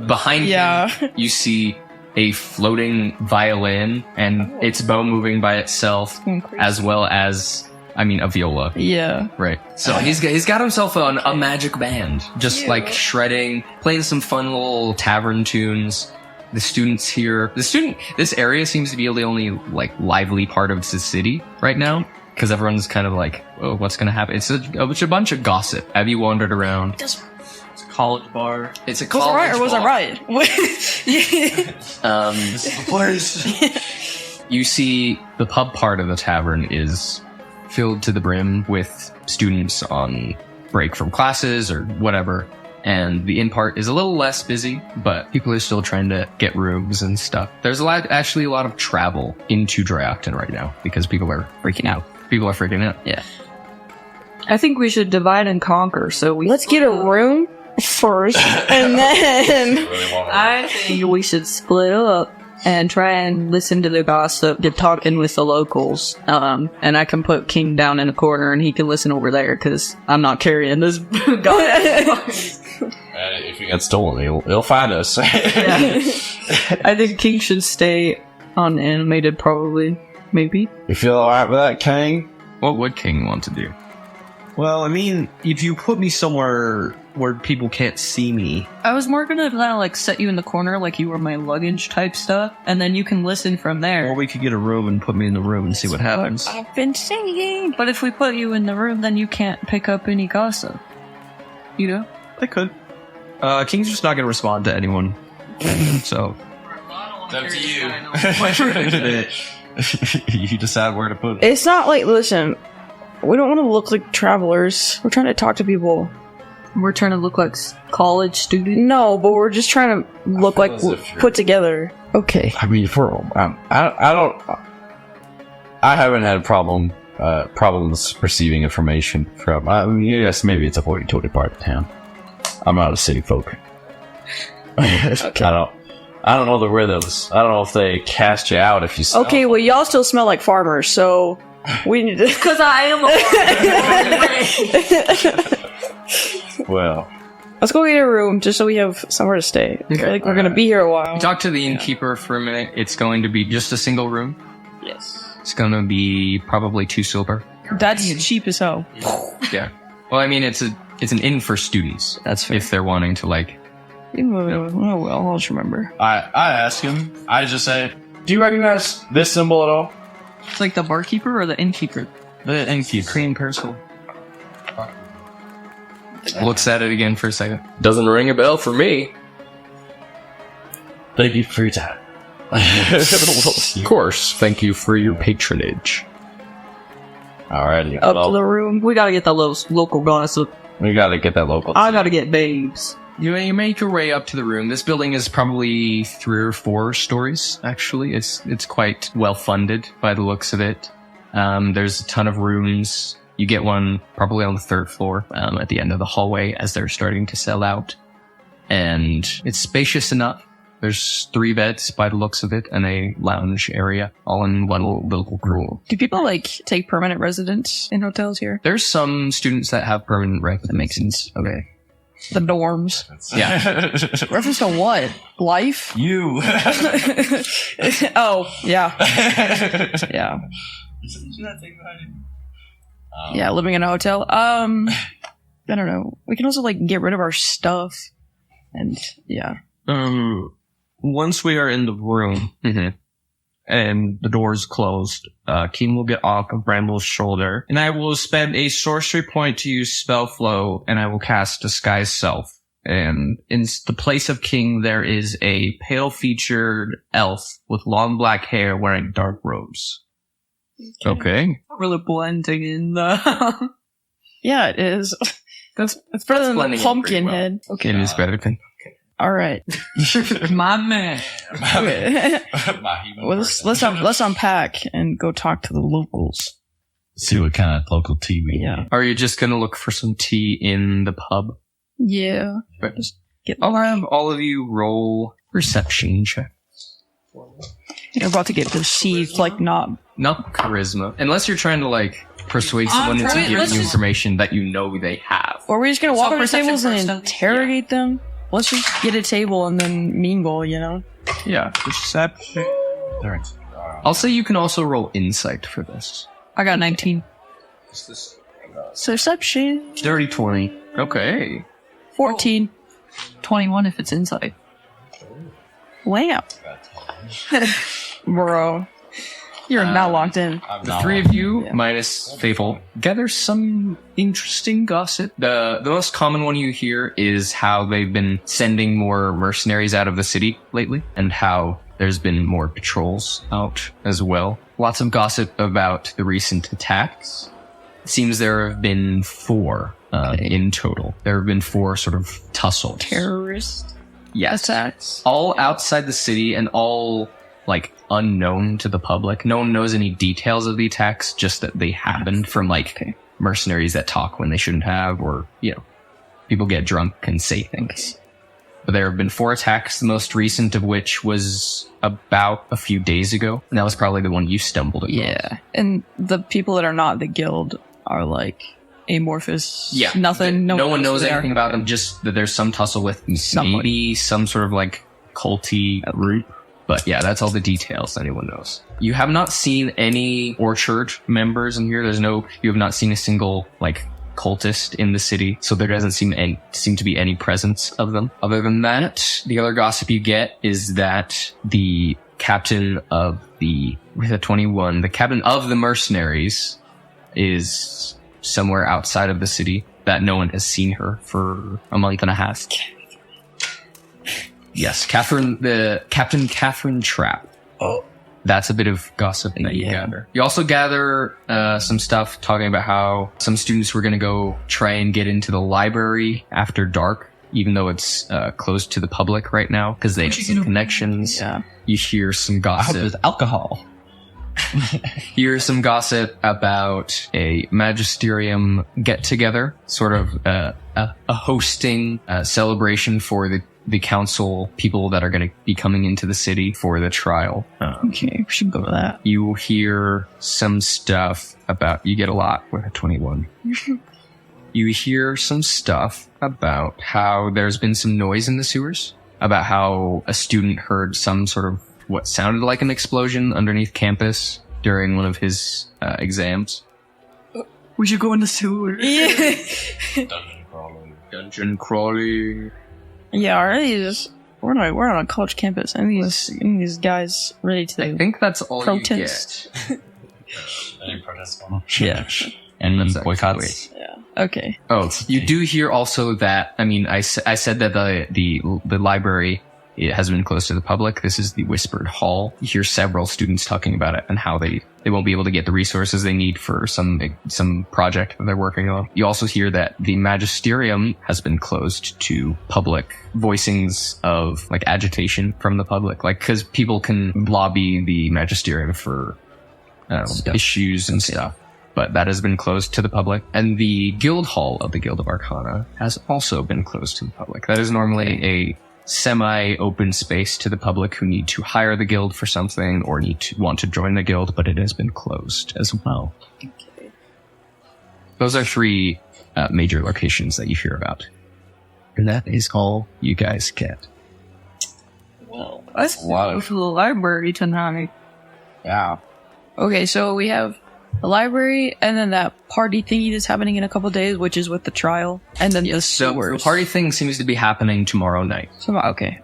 behind him, you see a floating violin, and its bow moving by itself, as well as, a viola. Yeah. Right. So he's got himself a magic band, just like shredding, playing some fun little tavern tunes. The students here, this area seems to be the only lively part of the city right now. Because everyone's kind of like, oh, what's going to happen? It's a bunch of gossip. Have you wandered around? It's a college bar. It's a college bar. Was I right? This is the place. You see the pub part of the tavern is filled to the brim with students on break from classes or whatever. And the inn part is a little less busy, but people are still trying to get rooms and stuff. There's actually a lot of travel into Draiochton right now because people are freaking out. Yeah. I think we should divide and conquer. So let's get a room first, and then I think we should split up and try and listen to the gossip, get talking with the locals. And I can put King down in a corner, and he can listen over there because I'm not carrying this gossip. If he gets stolen, he'll find us. Yeah. I think King should stay unanimated, probably. Maybe. You feel alright with that, King? What would King want to do? Well, if you put me somewhere where people can't see me. I was more gonna kind of set you in the corner like you were my luggage type stuff, and then you can listen from there. Or we could get a room and put me in the room and see what happens. I've been saying. But if we put you in the room, then you can't pick up any gossip. You know? They could. King's just not gonna respond to anyone. So. It's up to you. You decide where to put it. It's not listen, we don't want to look like travelers. We're trying to talk to people. We're trying to look like college students. No, but we're just trying to look like put together. Okay. I haven't had problems perceiving information from. Yes, maybe it's a 40-20 part of town. I'm not a city folk. Okay. I don't know the rhythms. I don't know if they cast you out if you smell. Okay, well, y'all still smell like farmers, so we need to. Because I am a farmer. Well, let's go get a room just so we have somewhere to stay. Okay. We're gonna be here a while. Talk to the innkeeper for a minute. It's going to be just a single room. Yes. It's going to be probably 2 silver. That's cheap as hell. Yeah. Well, it's an inn for students. That's fair. If they're wanting to Oh well, I'll just remember. I ask him. I just say, "Do you recognize this symbol at all?" It's like the barkeeper or the innkeeper? The innkeeper. Cream Cursicle. Looks at it again for a second. Doesn't ring a bell for me. Thank you for your time. Of course. Thank you for your patronage. Alrighty. Up well, to the room. We gotta get that local gossip. we gotta get that local. I gotta get babes. You make your way up to the room. This building is probably 3 or 4 stories, actually. It's quite well funded by the looks of it. There's a ton of rooms. You get one probably on the 3rd floor at the end of the hallway as they're starting to sell out. And it's spacious enough. There's 3 beds by the looks of it and a lounge area all in one little room. Do people like take permanent residence in hotels here? There's some students that have permanent residency. That makes sense. Okay. The dorms. Yeah. Reference to what? Life? You. Oh, yeah. Yeah. Yeah, living in a hotel. I don't know. We can also like get rid of our stuff. And yeah. Once we are in the room and the door's closed, Keen will get off of Bramble's shoulder, and I will spend a sorcery point to use spell flow, and I will cast Disguise Self. And in the place of King, there is a pale-featured elf with long black hair wearing dark robes. Okay. Really blending in the. Yeah, it is. It's better than blending the in pumpkin pretty well. head. Okay. It is better than. All right. My man. Okay. Well, let's unpack and go talk to the locals. See what kind of local tea we Yeah. Are you just gonna look for some tea in the pub? Yeah. I'll have all of you roll perception check. You're about to get perceived like not. Not charisma. Unless you're trying to, like, persuade someone to give you information that you know they have. Or we're just gonna walk over to perception tables and first, interrogate them. Let's just get a table and then mingle, you know? Yeah. Perception. I'll say you can also roll insight for this. I got 19. Perception. Dirty 20. Okay. 14. 21 if it's inside. Wow. Bro. You're not locked in. The 3 of you, minus Faithful, gather some interesting gossip. The most common one you hear is how they've been sending more mercenaries out of the city lately, and how there's been more patrols out as well. Lots of gossip about the recent attacks. It seems there have been 4 in total. There have been 4 sort of tussles. Terrorist Yes. attacks. All outside the city and all, like, unknown to the public. No one knows any details of the attacks, just that they happened from, like, mercenaries that talk when they shouldn't have, or, you know, people get drunk and say things. But there have been 4 attacks, the most recent of which was about a few days ago. And that was probably the one you stumbled across. Yeah. And the people that are not the guild are like amorphous. Yeah. Nothing. No one knows who they are. anything about them, just that there's some tussle with Somebody. maybe some sort of, like, culty group. But yeah, that's all the details anyone knows. You have not seen any Orchard members in here. You have not seen a single, like, cultist in the city, so there doesn't seem to be any presence of them. Other than that, the other gossip you get is that the captain of the 21, the captain of the mercenaries, is somewhere outside of the city, that no one has seen her for a month and a half. Yes, Captain Catherine Trapp. Oh. That's a bit of gossip that you gather. You also gather some stuff talking about how some students were going to go try and get into the library after dark, even though it's closed to the public right now, because they have some connections. Yeah. You hear some I hope gossip. there's alcohol. Here's some gossip about a Magisterium get-together, sort of a hosting celebration for the council people that are going to be coming into the city for the trial. Okay, we should go to that. You will hear some stuff about... You get a lot with a 21. You hear some stuff about how there's been some noise in the sewers, about how a student heard some sort of what sounded like an explosion underneath campus during one of his exams. We should go in the sewer. Dungeon crawling. Yeah, already we're on a college campus, and these guys ready to I think that's all protest. Any protest? Yeah. And That's boycotts. Yeah. Okay. Oh, you do hear also that, I mean, I said that the library, it has been closed to the public. This is the Whispered Hall. You hear several students talking about it and how they won't be able to get the resources they need for some project that they're working on. You also hear that the Magisterium has been closed to public voicings of like agitation from the public, like because people can lobby the Magisterium for issues and stuff. But that has been closed to the public. And the Guild Hall of the Guild of Arcana has also been closed to the public. That is normally a semi-open space to the public who need to hire the guild for something or want to join the guild, but it has been closed as well. Okay. Those are 3 major locations that you hear about. And that is all you guys get. Well, let's go to the library tonight. Yeah. Okay, so we have the library, and then that party thingy that's happening in a couple days, which is with the trial, and then the So sewers. the party thing seems to be happening tomorrow night. Okay.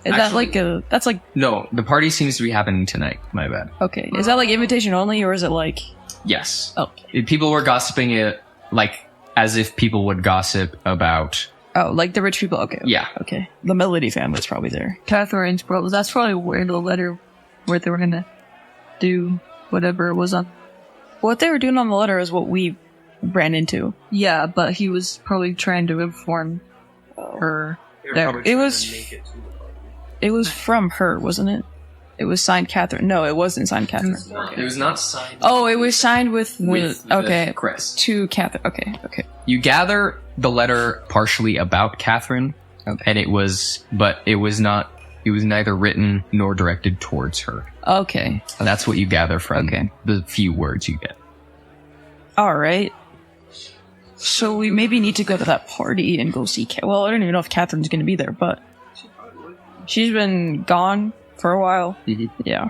Is that like that's like, No, the party seems to be happening tonight. My bad. okay. Is that like invitation only, or is it like, Yes. oh, People were gossiping it like as if people would gossip about. like the rich people? Okay. Yeah. Okay. The Melody family's probably there. Catherine's brothers. That's probably where the letter, where they were gonna do whatever it was on. What they were doing on the letter is what we ran into. Yeah, but he was probably trying to inform her. It was from her, wasn't it? It was signed Catherine. No, it wasn't signed Catherine. It was not signed. Oh, it was signed with the crest. To Catherine. Okay. You gather the letter partially about Catherine, and it was neither written nor directed towards her. Okay. And that's what you gather from the few words you get. All right. So we maybe need to go to that party and go see well, I don't even know if Catherine's going to be there, but she's been gone for a while. Mm-hmm. Yeah.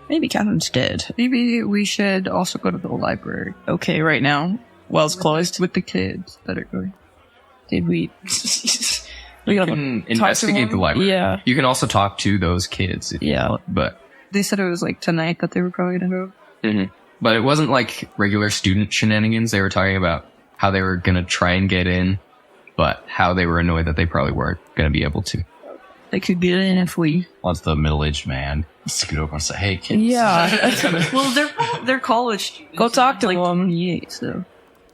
Maybe Catherine's dead. Maybe we should also go to the library. Okay, right now. Well, it's closed. With the kids that are going. Did we... You can investigate the library. Yeah. You can also talk to those kids. If you want, but they said it was like tonight that they were probably going to go. Mm-hmm. But it wasn't like regular student shenanigans. They were talking about how they were going to try and get in, but how they were annoyed that they probably weren't going to be able to. They could get in if we... Once the middle-aged man scoot over and say, "Hey, kids." Yeah. Well, they're college students. Go talk to like them. 28, so...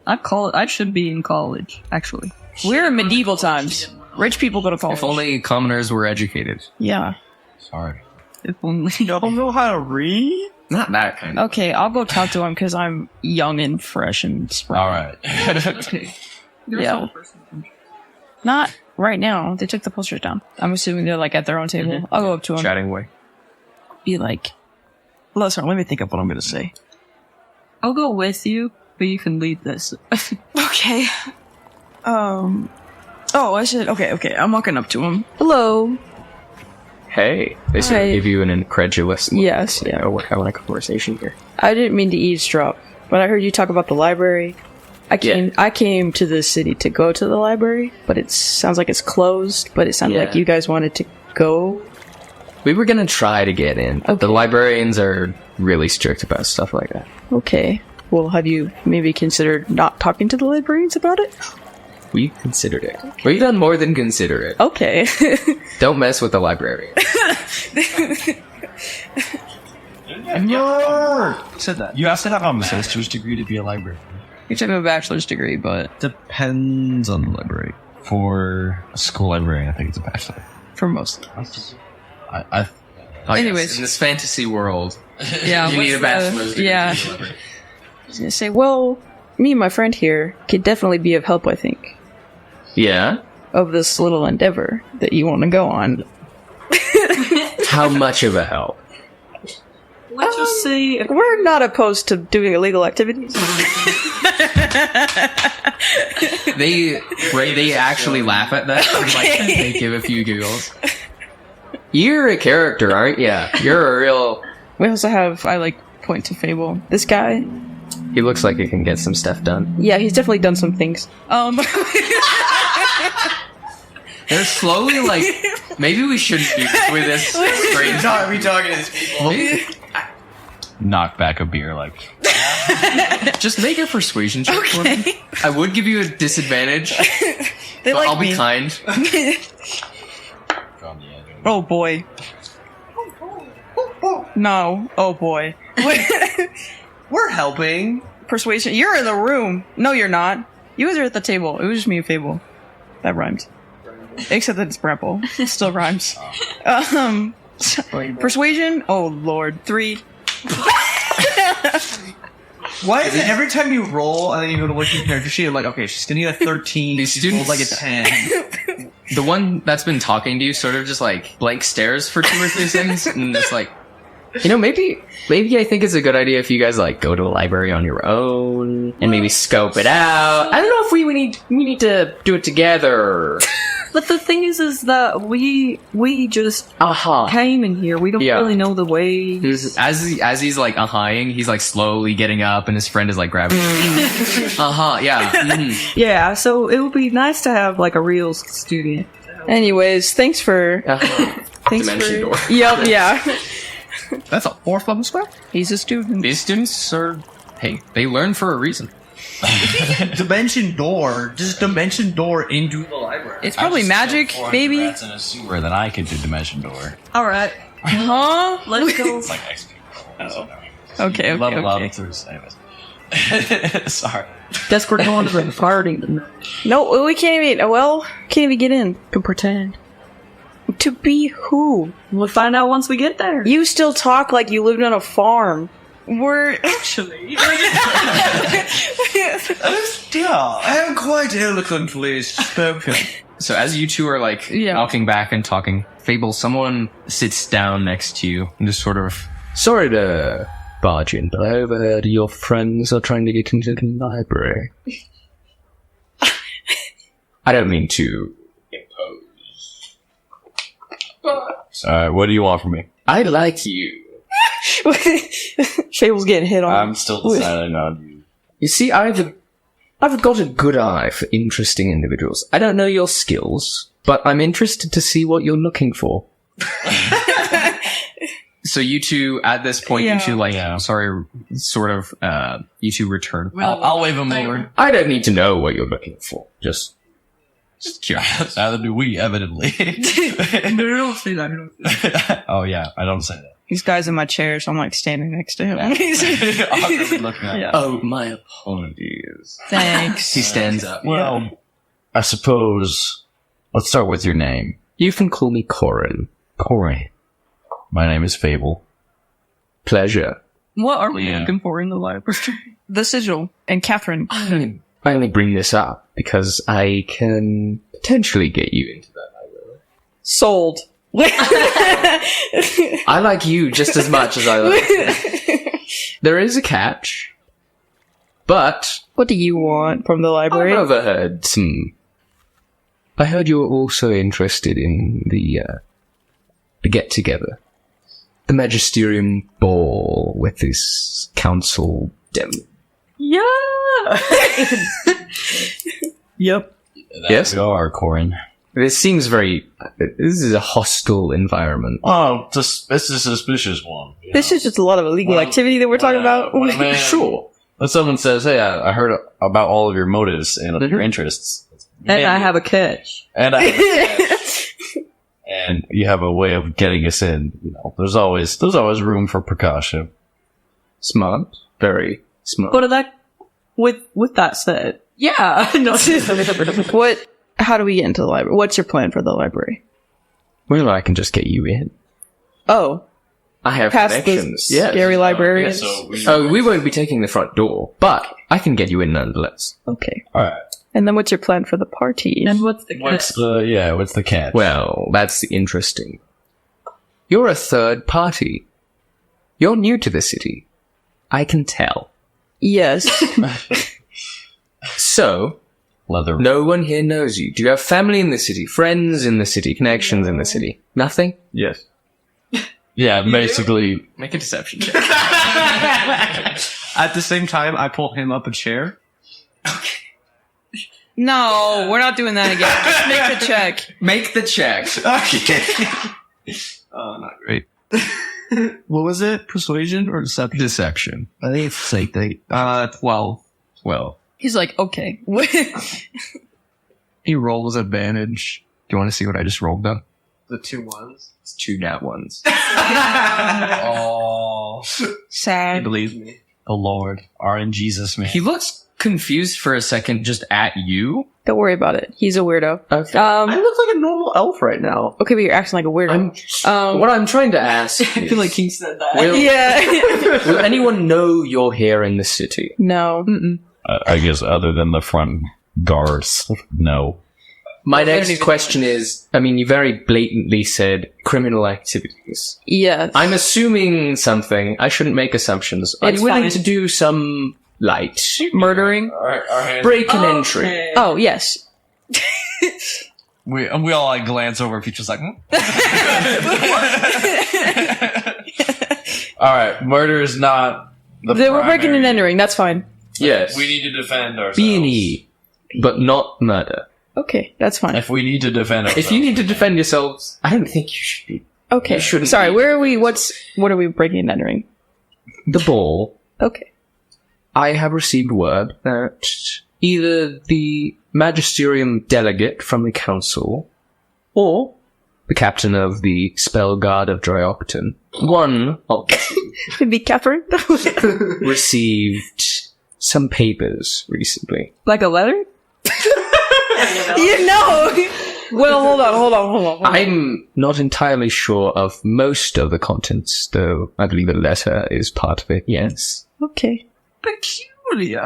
I should be in college, actually. We're in medieval times. Rich people go to college. If only commoners were educated. Yeah. Sorry. If only... Don't know how to read? Not that kind of. Okay, I'll go talk to him because I'm young and fresh and spry. All right. Okay. Yeah. Not right now. They took the posters down. I'm assuming they're like at their own table. Mm-hmm. I'll go up to him. Chatting away. Be like, Listen, let me think of what I'm going to say. I'll go with you, but you can lead this. okay. Oh, I said, okay. I'm walking up to him. Hello. Hey. They sort of give you an incredulous look. Yes, yeah. We're having a conversation here. I didn't mean to eavesdrop, but I heard you talk about the library. I came to the city to go to the library, but it sounds like it's closed, but it sounded like you guys wanted to go. We were gonna try to get in. Okay. The librarians are really strict about stuff like that. Okay. Well, have you maybe considered not talking to the librarians about it? We've considered it. We've done more than consider it. Okay. Don't mess with the librarian. Said that. You have to have a master's degree to be a librarian. You're talking about a bachelor's degree, but... Depends on the library. For a school librarian, I think it's a bachelor. For most. Anyways. In this fantasy world, Yeah, you need a bachelor's degree. Yeah. I was gonna say, well, me and my friend here could definitely be of help, I think. Yeah? Of this little endeavor that you want to go on. How much of a help? Let's just say... We're not opposed to doing illegal activities. They actually laugh at that. Like, they give a few giggles. You're a character, aren't you? You're a real... We also have, I like point to Fable. This guy. He looks like he can get some stuff done. Yeah, he's definitely done some things. They're slowly like, maybe we shouldn't do this with this strange. Are we talking to these people? Knock back a beer like... Just make a persuasion check for me. I would give you a disadvantage. They like I'll me. be kind. Oh boy. No. Oh boy. We're helping. Persuasion. You're in the room. No, you're not. You guys are at the table. It was just me and Fable. That rhymed. Except that it's Bramble. Still rhymes. Persuasion? Oh lord. 3. Why is it every time you roll and then you go to look at your character sheet, you're like, okay, she's gonna need a 13. These she's students- rolled like a 10. The one that's been talking to you sort of just like blank stares for 2 or 3 seconds and it's like, You know, maybe I think it's a good idea if you guys like go to a library on your own and maybe scope it out. I don't know if we need to do it together. But the thing is that we just Aha. came in here. We don't Yeah. really know the way. as he's like ahhing, he's like slowly getting up and his friend is like grabbing him. Yeah. Mhm. Yeah, so it would be nice to have like a real student. Anyways, thanks for... Thanks Dimension door. Yep, yeah. That's a 4th level spell? He's a student. These students are, hey, they learn for a reason. Dimension door. Just dimension door into the library. It's probably magic, maybe? Rats in a sewer, then I could do dimension door. Alright, Huh? let's go. It's like XP. Okay, Level okay. up through anyways. Sorry. Guess we're going to the party. No, we can't even get in. To pretend. To be who? We'll find out once we get there. You still talk like you lived on a farm. We're... Actually. Yeah, I am quite eloquently spoken. So as you two are like Yeah. walking back and talking, Fable, someone sits down next to you and just sort of, Sorry to barge in, but I overheard your friends are trying to get into the library. I don't mean to impose. Alright, what do you want from me? I like you. Fable's getting hit on. I'm still deciding on you. You see, I've got a good eye for interesting individuals. I don't know your skills, but I'm interested to see what you're looking for. so you two, at this point, Yeah. you two like, you two return. I'll wave him over. I don't need to know what you're looking for. Just Curious. Neither do we, evidently. No, don't say that. Don't say that. Oh yeah, I don't say that. This guy's in my chair, so I'm like standing next to him. Awkwardly looking at Yeah. Oh, my apologies. Thanks. He stands up. Well, I suppose let's start with your name. You can call me Corin. Corey. My name is Fable. Pleasure. What are we Yeah. looking for in the library? The sigil. And Catherine. I only bring this up because I can potentially get you into that library. Sold. I like you just as much as I like you. There is a catch, but What do you want from the library? I've overheard some. I heard you were also interested in the get-together. The Magisterium ball with this council dem. Yeah! Yep. Yes? You are, Corin. This seems very... This is a hostile environment. Oh, this is a suspicious one. you This know. is just a lot of illegal Well, activity that we're talking about. when a man- Sure. When someone says, "Hey, I heard about all of your motives and your interests," And I have a catch. and and you have a way of getting us in. You know, there's always room for precaution. Smart. Very smart. But with that said, yeah. No. How do we get into the library? What's your plan for the library? Well, I can just get you in. Oh, I have past the connections. Yes. scary librarian. Oh, we won't be taking the front door, but I can get you in nonetheless. Okay. All right. And then what's your plan for the party? And what's the What's the catch? Well, that's interesting. You're a third party. You're new to the city. I can tell. Yes. So, Leather. no one here knows you. Do you have family in the city, friends in the city, connections in the city? Nothing? Yes. Yeah, basically. Make a deception check. At the same time, I pull him up a chair. No, we're not doing that again. Just make the check. Make the check. Okay. Not great. What was it? Persuasion or deception? Deception. I think it's like 12. Well, He's like, okay. He rolls advantage. do you want to see what I just rolled though? The 2 ones. It's 2 nat ones. Oh. He Sad. believes me. The Lord. RNGesus, man. He looks confused for a second just at you. Don't worry about it. He's a weirdo. Okay. I look like a normal elf right now. Okay, but you're acting like a weirdo. What I'm trying to ask I feel like he said that. Yeah. will anyone know you're here in the city? No. I guess other than the front guards, no. My next question is, I mean, you very blatantly said criminal activities. Yes. I'm assuming something. I shouldn't make assumptions. Are It's you willing fine. to do some light? Murdering? Break an entry. Oh, yes. We all like glance over. Peach was like, Alright, murder is not the We're breaking and primary. entering. That's fine. Yes. We need to defend ourselves. B&E, but not murder. Okay, that's fine. If we need to defend ourselves. If you need to defend yourselves, I don't think you should be. Okay. You shouldn't Sorry, be. where are we? What are we breaking and entering? The ball. Okay. I have received word that either the Magisterium delegate from the council or the captain of the spell guard of Draiochton, one of the two, Maybe Catherine? received some papers recently. Like a letter? You know! Well, hold on. I'm not entirely sure of most of the contents, though I believe a letter is part of it, yes. Okay. peculiar.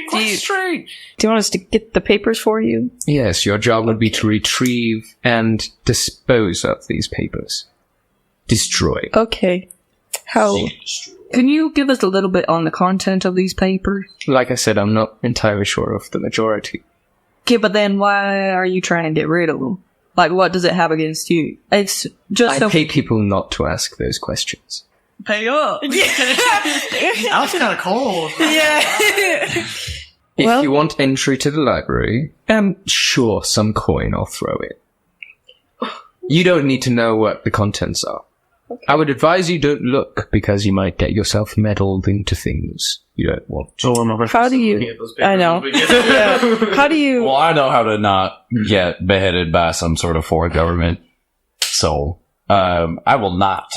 Quite strange. Do you want us to get the papers for you? Yes, your job would be to retrieve and dispose of these papers. Destroy. Okay. How? Can you give us a little bit on the content of these papers? Like I said, I'm not entirely sure of the majority. Okay, but then why are you trying to get rid of them? Like, what does it have against you? It's just I so... pay people not to ask those questions. Pay up. That was kind of cold. If Well- you want entry to the library, sure, some coin, I'll throw it. You don't need to know what the contents are. I would advise you don't look, because you might get yourself meddled into things you don't want to. How do you? I know. Yeah. How do you? Well, I know how to not get beheaded by some sort of foreign government, so I will not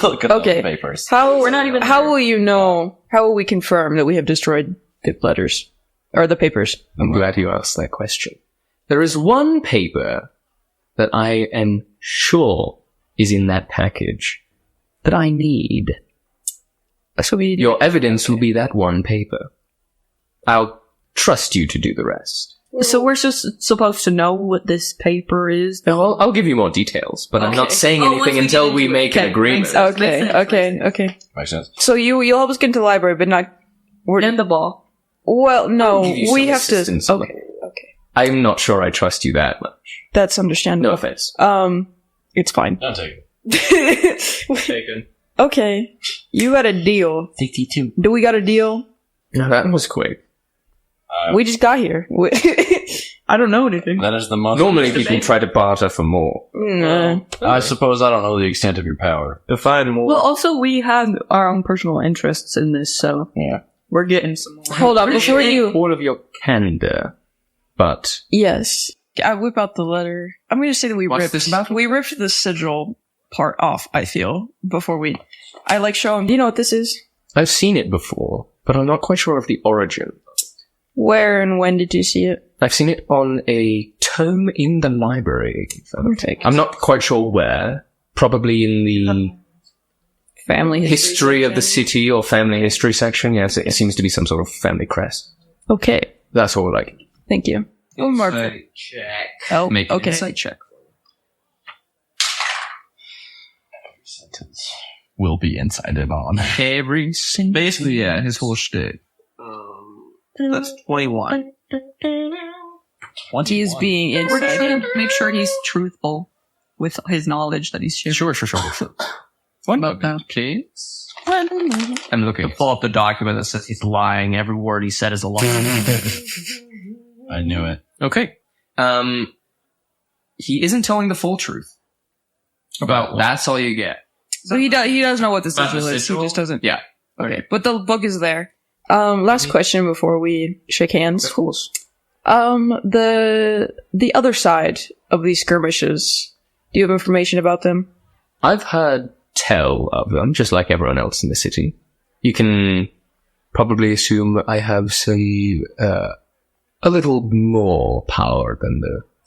look at Okay. those papers. How we're not even. How will you know? How will we confirm that we have destroyed the letters or the papers? I'm glad you asked that question. There is one paper that I am sure is in that package that I need. So we. Your evidence will be that one paper. I'll trust you to do the rest. So we're just supposed to know what this paper is? No, I'll give you more details, but I'm not saying Oh, anything once we until get we into make it. an agreement. Okay. Makes sense. So you'll help us get into the library, but not. We're In the ball. Well, no, I'll give you we some have assistance. to. Okay. I'm not sure I trust you that much. That's understandable. No offense. It's fine. Don't take it. Taken. Okay, you got a deal. 62. Do we got a deal? No, that was quick. We just got here. I don't know anything. That is the most. Normally people try to barter for more. I suppose I don't know the extent of your power. Define more. Well, also, we have our own personal interests in this, so Yeah. we're getting some more. Hold on, before you. All of your candor, but Yes. I whip out the letter. I'm going to say that we What's ripped this about? We ripped the sigil part off, I feel, before we. I like show him. Do you know what this is? I've seen it before, but I'm not quite sure of the origin. Where and when did you see it? I've seen it on a tome in the library. Okay. I'm not quite sure where. Probably in the Family history of the city or family history section. Yes, it seems to be some sort of family crest. Okay. That's all like. Thank you. Insight check. Oh, Make an okay. insight check. Sentence will be incited on. Every single. Basically, yeah, his whole shtick. That's 21. He's being We're inside. trying to make sure he's truthful with his knowledge that he's sharing. Sure. What about that? Please. I'm looking. Pull up the document that says he's lying. Every word he said is a lie. I knew it. Okay. He isn't telling the full truth. About what? That's all you get. So he does know what the About the sigil is. He sigil? just doesn't. Yeah. Okay, but the book is there. Last question before we shake hands. Of course. The other side of these skirmishes. Do you have information about them? I've heard tell of them, just like everyone else in the city. You can probably assume I have, say, a little more power than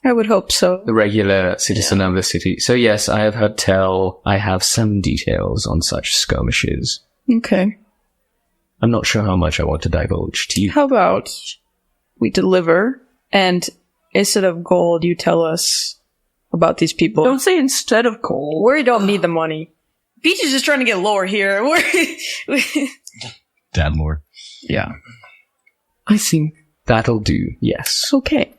I would hope so. the regular citizen of the city. So yes, I have heard tell. I have some details on such skirmishes. Okay. I'm not sure how much I want to divulge to you. How about we deliver, and instead of gold, you tell us about these people. Don't say instead of coal. We don't need the money. Peach is just trying to get lower here. Dad lore. Yeah. I think that'll do, yes. Okay.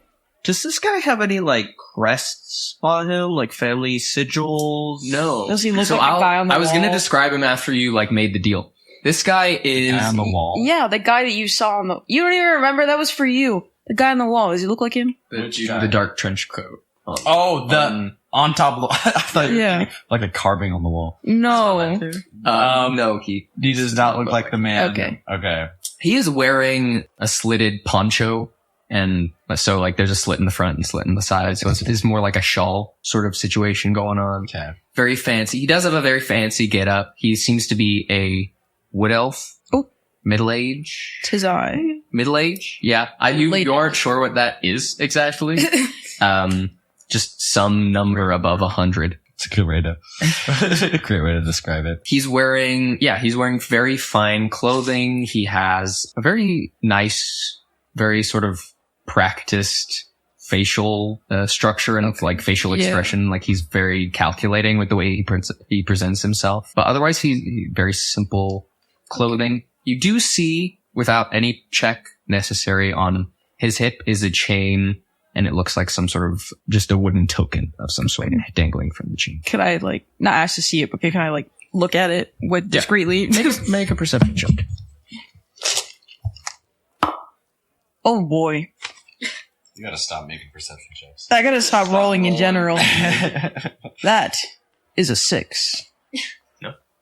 Does this guy have any, like, crests on him? Like, family sigils? No. Does he look So like a guy on the I was wall? gonna describe him after you, like, made the deal. This guy is... On the wall. Yeah, the guy that you saw on the... You don't even remember? That was for you. The guy on the wall. Does he look like him? The dark trench coat. Oh, on top of the I thought Yeah. like a carving on the wall. No. No, he Does not look like the man. Okay. Okay. He is wearing a slitted poncho, and so like there's a slit in the front and slit in the side, so it's more like a shawl sort of situation going on. Okay. Very fancy. He does have a very fancy getup. He seems to be a wood elf. Oh. Middle age. Tis I. Middle age? Yeah. You Late aren't sure what that is exactly. Just some number above 100. It's a good way to describe it. He's wearing very fine clothing. He has a very nice, very sort of practiced facial structure and like facial expression. Like he's very calculating with the way he presents himself. But otherwise, he very simple clothing. You do see, without any check necessary, on his hip is a chain, and it looks like some sort of just a wooden token of some sort dangling from the chain. Could I, like, not ask to see it, but can I, like, look at it with discreetly? Make a perception check. Oh boy. You gotta stop making perception checks. I gotta stop rolling in general. That is a 6.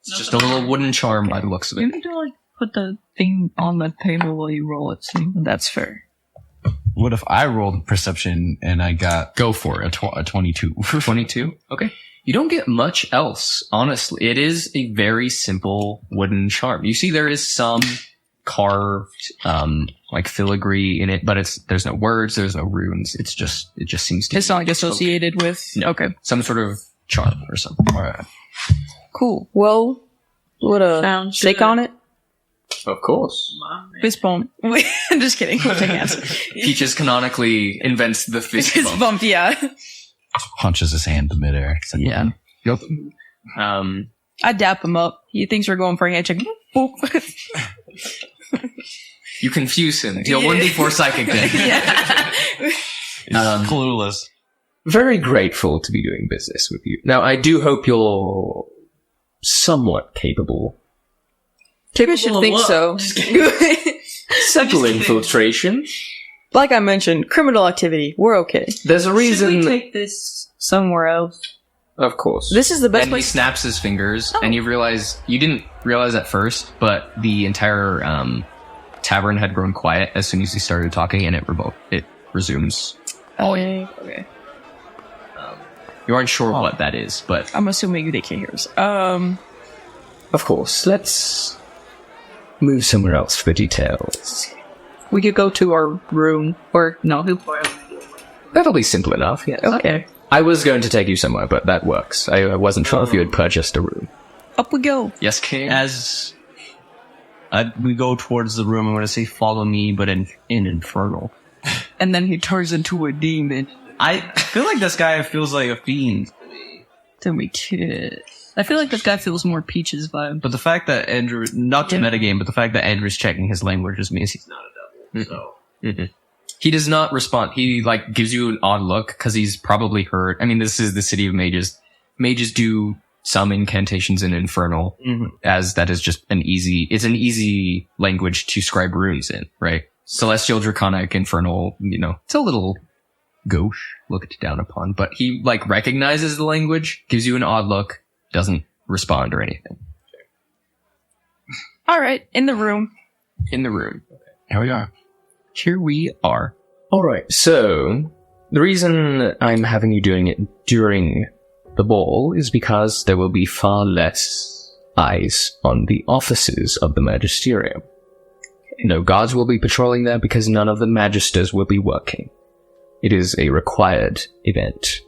It's just a little wooden charm by the looks of You it. need to, like, put the thing on the table while you roll it, see? That's fair. What if I rolled perception and I got Go for it. a 22? 22? Okay. You don't get much else, honestly. It is a very simple wooden charm. You see there is some carved, like filigree in it, but there's no words, there's no runes. It just seems to It's not, like, associated with... No. Okay. Some sort of charm or something. Alright. Cool. Well, what a Sounds shake good. on it? Of course. Fist bump. I'm just kidding. We'll take hands. Peaches canonically invents the fist Fist bump. bump, yeah. Punches his hand in midair. Yeah. Yep. I dap him up. He thinks we're going for a handshake. Boop. You confuse him. Deal 1d4 psychic damage. He's clueless. Very grateful to be doing business with you. Now, I do hope you're somewhat capable. I should think so. Simple infiltration. Like I mentioned, criminal activity. We're okay. There's a reason. Should we take this somewhere else? Of course. This is the best And he place. snaps his fingers, and you didn't realize at first, but the entire tavern had grown quiet as soon as he started talking, and it resumes. Oh, yeah. Okay. You aren't sure what that is, but I'm assuming they can't hear us. Of course. Let's move somewhere else for details. We could go to our room. Or, no, he'll probably... That'll be simple enough, yes. Okay. I was going to take you somewhere, but that works. I wasn't sure if you had purchased a room. Up we go. yes, King. As we go towards the room, I'm going to say, follow me, but in infernal. And then he turns into a demon. I feel like this guy feels like a fiend. Then we kiss. I feel like this guy feels more Peach's vibe. But the fact that Andrew, not to metagame, but the fact that Andrew's checking his language just means he's not a devil. So. He does not respond. He like gives you an odd look because he's probably heard. I mean, this is the city of mages. Mages do some incantations in infernal, as that is just it's an easy language to scribe runes in, right? Celestial, draconic, infernal, it's a little gauche, looked down upon, but he like recognizes the language, gives you an odd look, doesn't respond or anything. All right, in the room. In the room. Here we are. Here we are. Alright, so the reason I'm having you doing it during the ball is because there will be far less eyes on the offices of the Magisterium. No guards will be patrolling there because none of the Magisters will be working. It is a required event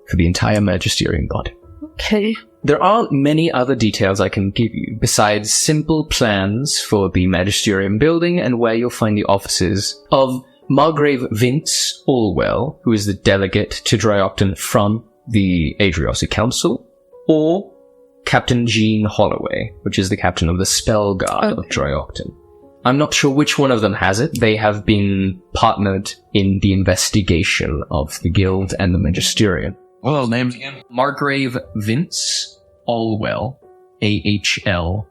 for the entire Magisterium body. Okay. There aren't many other details I can give you besides simple plans for the Magisterium building and where you'll find the offices of Margrave Vince Allwell, who is the delegate to Draiochton from the Adriosi Council, or Captain Jean Holloway, which is the captain of the Spell Guard of Draiochton. I'm not sure which one of them has it. They have been partnered in the investigation of the Guild and the Magisterium. What are those names again? Margrave Vince Allwell, Ahlwell,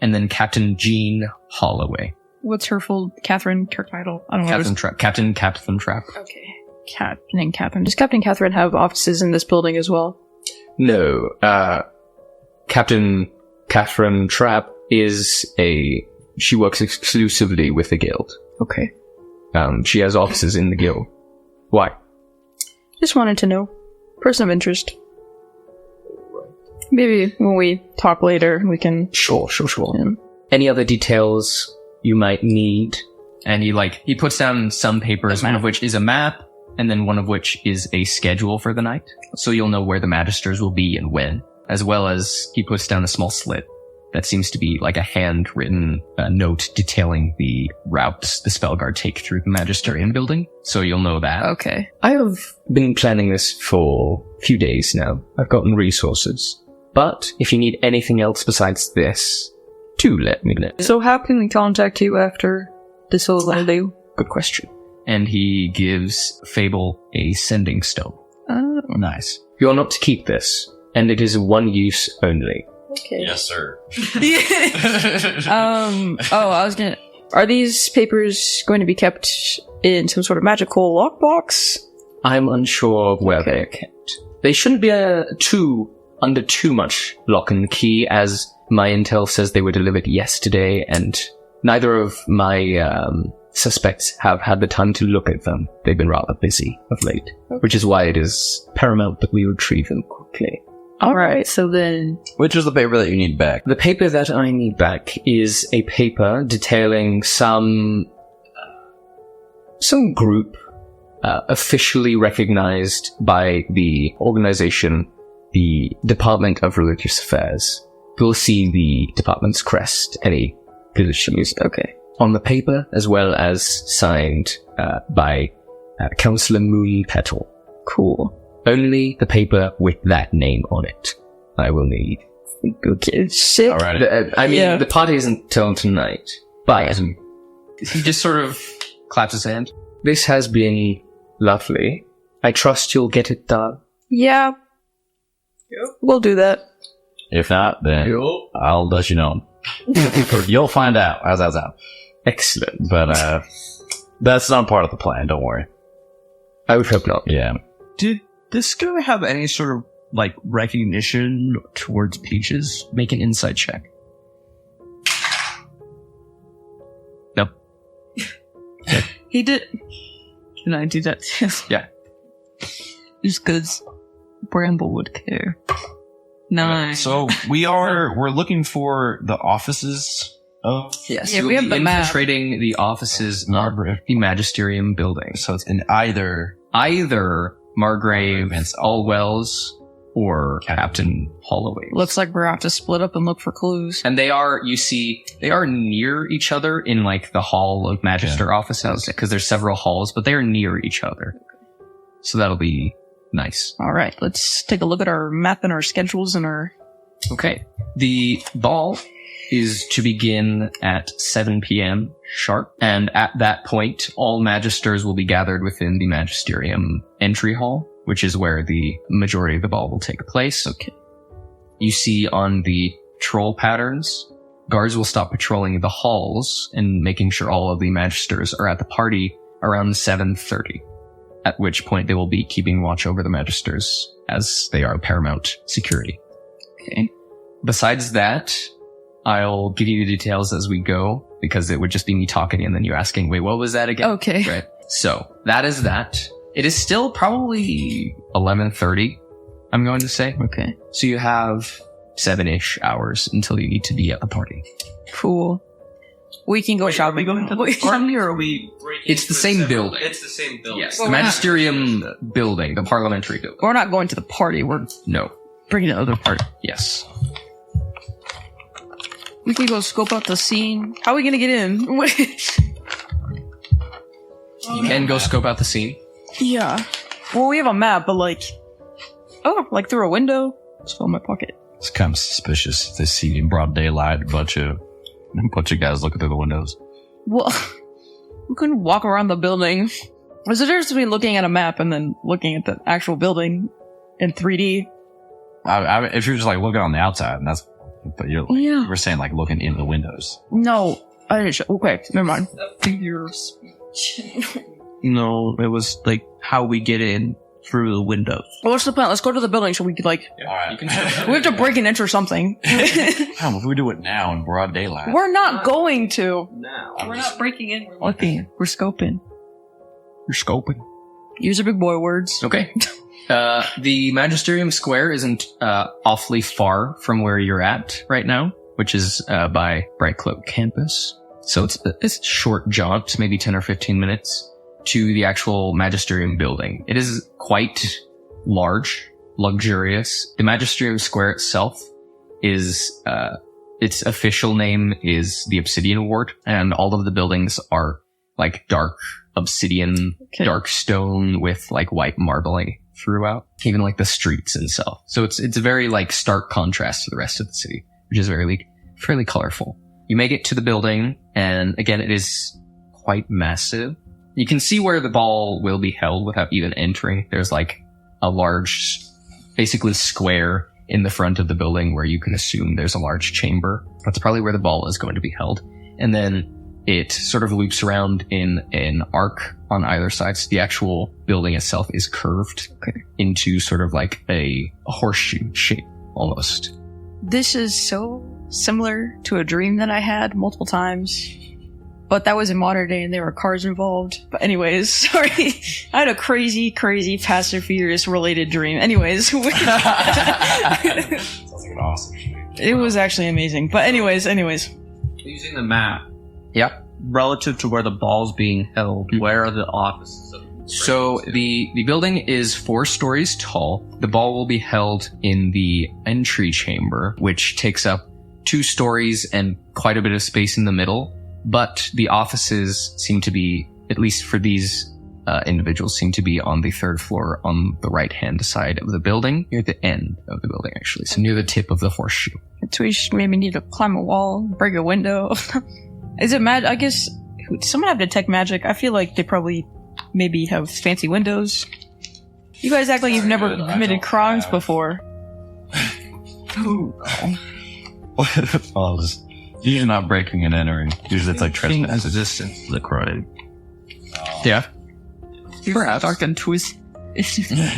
and then Captain Jean Holloway. What's her full Catherine title? I don't know. Captain Trap. Okay. Captain and Catherine. Does Captain Catherine have offices in this building as well? No. Captain Catherine Trapp she works exclusively with the Guild. Okay. She has offices in the Guild. Why? Just wanted to know. Person of interest. Maybe when we talk later, we can... Sure. Any other details you might need? And he puts down some papers, one of which is a map, and then one of which is a schedule for the night. So you'll know where the Magisters will be and when. As well as he puts down a small slit that seems to be like a handwritten note detailing the routes the Spellguard take through the Magisterium building. So you'll know that. Okay. I have been planning this for a few days now. I've gotten resources. But if you need anything else besides this, do let me know. So how can we contact you after this whole do? Good question. And he gives Fable a sending stone. Oh. Nice. You are not to keep this, and it is one use only. Okay. Yes, sir. Are these papers going to be kept in some sort of magical lockbox? I'm unsure of where they are kept. They shouldn't be under too much lock and key, as my intel says they were delivered yesterday, and neither of my suspects have had the time to look at them. They've been rather busy of late, which is why it is paramount that we retrieve them quickly. Alright, so then... Which is the paper that you need back? The paper that I need back is a paper detailing some group officially recognized by the organization, the Department of Religious Affairs. You'll see the department's crest, any positions. Okay. On the paper, as well as signed by Councillor Moon Petal. Cool. Only the paper with that name on it I will need. Good. It's sick. All right. The party isn't till tonight, but He just sort of claps his hand. this has been lovely. I trust you'll get it done. Yeah. We'll do that. If not, then I'll let you know. You'll find out. How's that sound? Excellent. But that's not part of the plan. Don't worry. I would hope not. Yeah. Did this guy have any sort of, recognition towards Peaches? Make an insight check. No. He did... Can I do that too? Yeah. Just because Bramble would care. 9. So we're looking for the offices of... Yes, Yeah, you'll we have be the map. infiltrating the offices of the Magisterium building. So it's in either Margrave Allwells or Captain Holloway. Looks like we're going to have to split up and look for clues. And they are near each other in the hall of Magister offices, because there's several halls, but they are near each other. So that'll be nice. All right, let's take a look at our map and our schedules and our... Okay. The ball is to begin at 7 p.m. sharp, and at that point, all Magisters will be gathered within the Magisterium entry hall, which is where the majority of the ball will take place. Okay. You see on the troll patterns, guards will stop patrolling the halls and making sure all of the Magisters are at the party around 7:30. at which point they will be keeping watch over the Magisters, as they are paramount security. Okay. Besides that, I'll give you the details as we go, because it would just be me talking and then you asking, wait, what was that again? Okay. Right. So, that is that. It is still probably 11:30, I'm going to say. Okay. So you have 7-ish hours until you need to be at the party. Cool. We can go shopping. Are we going to the party or are we... It's the same building. It's the same building. Yes, Well, the we're not- Magisterium building, the parliamentary building. We're not going to the party. We're No. bringing the other part. Yes. We can go scope out the scene. How are we gonna get in? You can go scope out the scene. Yeah. Well, we have a map, but like through a window. It's all in my pocket. It's kind of suspicious. They see in broad daylight a bunch of guys looking through the windows. Well, we couldn't walk around the building. There's a difference between looking at a map and then looking at the actual building in 3D. If you're just like looking on the outside, and that's, but you're Yeah. we're saying like looking in the windows. No, I didn't. Okay, never mind. Figure of speech. No, it was like how we get in through the windows. Well, what's the plan? Let's go to the building so we could like. All right. You can We have to break and enter something. If we do it now in broad daylight. We're not going to. We're not breaking in. We're Looking. We're scoping. You're scoping. Use your big boy words. Okay. The Magisterium Square isn't awfully far from where you're at right now, which is by Brightcloak campus. So it's a short jaunt, maybe 10 or 15 minutes, to the actual Magisterium building. It is quite large, luxurious. The Magisterium Square itself is, its official name is the Obsidian Ward, and all of the buildings are like dark obsidian, dark stone with like white marbling throughout, even like the streets itself. So it's a very like stark contrast to the rest of the city, which is fairly colorful. You make it to the building, and again, it is quite massive. You can see where the ball will be held without even entering. There's like a large, basically square in the front of the building where you can assume there's a large chamber. That's probably where the ball is going to be held. And then it sort of loops around in an arc on either side. So the actual building itself is curved into sort of like a horseshoe shape almost. This is so similar to a dream that I had multiple times, but that was in modern day and there were cars involved. But anyways, sorry. I had a crazy Fast and Furious related dream. Anyways. Sounds like an awesome dream. It was actually amazing. But anyways. Using the map. Yep. Relative to where the ball's being held, where are the offices of So the building is 4 stories tall. The ball will be held in the entry chamber, which takes up 2 stories and quite a bit of space in the middle. But the offices seem to be, at least for these individuals, seem to be on the 3rd floor on the right-hand side of the building, near the end of the building, actually. So near the tip of the horseshoe. So we just maybe need to climb a wall, break a window. Is it I guess, does someone have detect magic? I feel like they probably maybe have fancy windows. You guys act like you've never committed crimes before. Usually not breaking and entering. Usually it's like trespass. Resistance to the crime. Yeah. Perhaps. Dark and twist.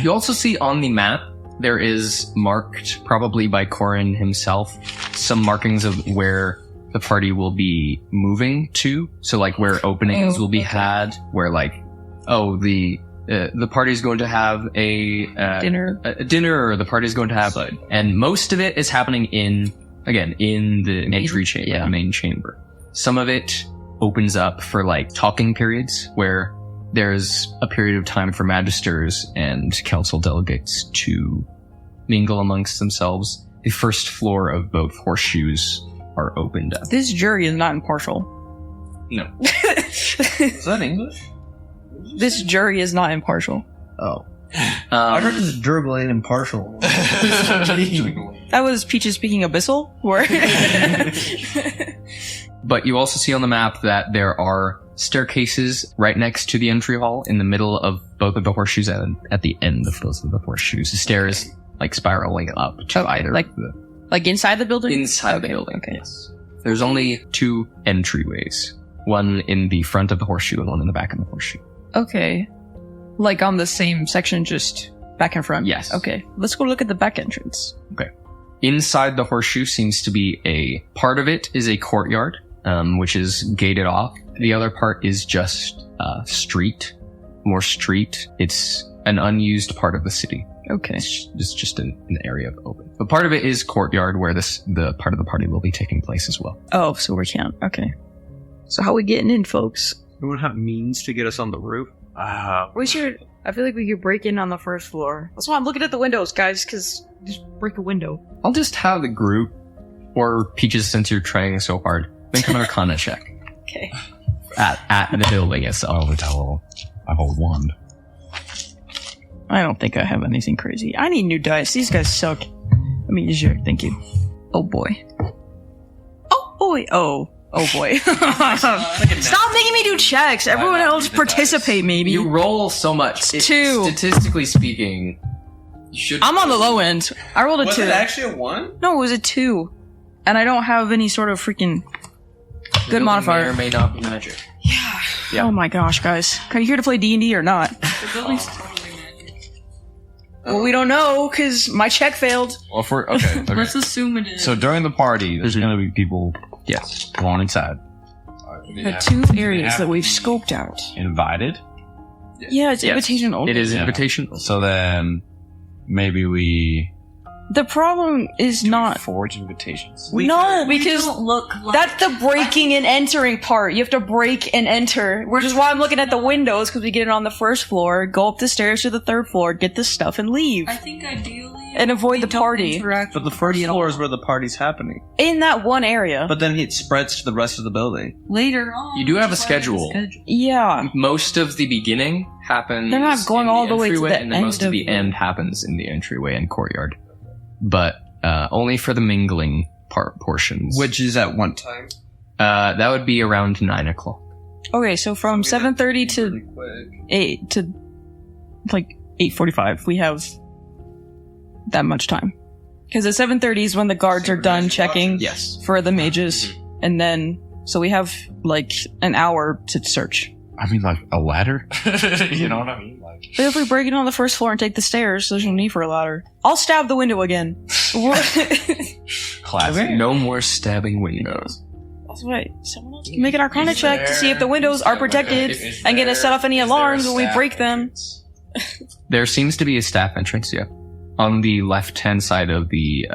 You also see on the map, there is marked, probably by Corin himself, some markings of where the party will be moving to. So like where openings will be had, where like, the party's going to have a dinner, or the party's going to have, and most of it is happening in the entry chamber, the main chamber. Some of it opens up for like talking periods where there's a period of time for magisters and council delegates to mingle amongst themselves. The first floor of both horseshoes are opened up. This jury is not impartial. No. Is that English? This jury is not impartial. Oh. I heard it's durable and impartial. That was Peaches speaking Abyssal? But you also see on the map that there are staircases right next to the entry hall in the middle of both of the horseshoes and at the end of both of the horseshoes. The stairs like spiraling up to either like inside the building? Inside the building, okay. Yes. There's only 2 entryways. One in the front of the horseshoe and one in the back of the horseshoe. Okay. Like on the same section, just back and front? Yes. Okay, let's go look at the back entrance. Okay. Inside the horseshoe seems to be a part of it is a courtyard, which is gated off. The other part is just street, more street. It's an unused part of the city. Okay. It's just an area of open. But part of it is courtyard where the part of the party will be taking place as well. Oh, so we can't. Okay. So how we getting in, folks? We would have means to get us on the roof. We should. I feel like we could break in on the first floor. That's why I'm looking at the windows, guys, because just break a window. I'll just have the group, or Peaches, since you're trying so hard, make an Arcana check. Okay. At the building itself. I hold one. I don't think I have anything crazy. I need new dice. These guys suck. Let me use your. Thank you. Oh boy. Oh boy. Oh boy. Stop making me do checks. Everyone else participate, maybe. You roll so much. Two. Statistically speaking, you should. I'm on the low end. I rolled a 2. Was it actually a 1? No, it was a 2. And I don't have any sort of freaking good modifier. May or may not be magic. Yeah. Oh my gosh, guys. Are you here to play D&D or not? The building's totally magic. Well, we don't know, because my check failed. Well, okay. Let's assume it is. So during the party, there's going to be people, going inside. The 2 areas that we've scoped out. Invited. Yeah, it's invitation only. It is invitation. So then, maybe we The problem is not forge invitations. no, because don't look like that's the breaking and entering part. You have to break and enter, which is why I'm looking at the windows, because we get it on the first floor, go up the stairs to the 3rd floor, get the stuff, and leave. I think ideally And avoid we the don't party. interact But the with first party at floor all. is where the party's happening. In that one area. But then it spreads to the rest of the building. Later on. You do have a just like schedule. Yeah. Most of the beginning happens. They're not going in all the way to entryway, the and then end most of of the the- end happens in the entryway and courtyard. But only for the mingling portions. Which is at one time. That would be around 9 o'clock. Okay, so from 7:30 to Pretty quick. 8 to like 8:45, we have that much time. Because at 7:30 is when the guards are done checking Yes. for the mages, and then so we have like an hour to search. I mean, like a ladder. You know what I mean? Like, But if we break it on the first floor and take the stairs, there's no need for a ladder. I'll stab the window again. classic. No more stabbing windows. That's right. Someone else can make an Arcana check to see if the windows are protected and get us set off any alarms when we break them. There seems to be a staff entrance, on the left-hand side of the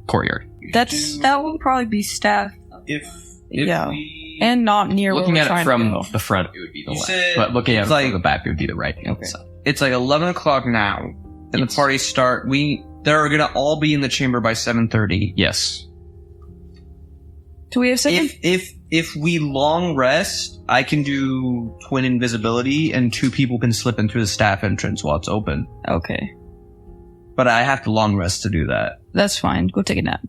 courtyard. That would probably be staff. If Yeah. we... And not near Looking where at we're it trying to from go. the front, it would be the You left. said But looking at it it's like- from the back, it would be the right. Okay. side. It's like 11 o'clock now, and Yes. the party start. They're gonna all be in the chamber by 7:30. Yes. Do we have second? If we long rest, I can do twin invisibility, and 2 people can slip in through the staff entrance while it's open. Okay. But I have to long rest to do that. That's fine. Go take a nap.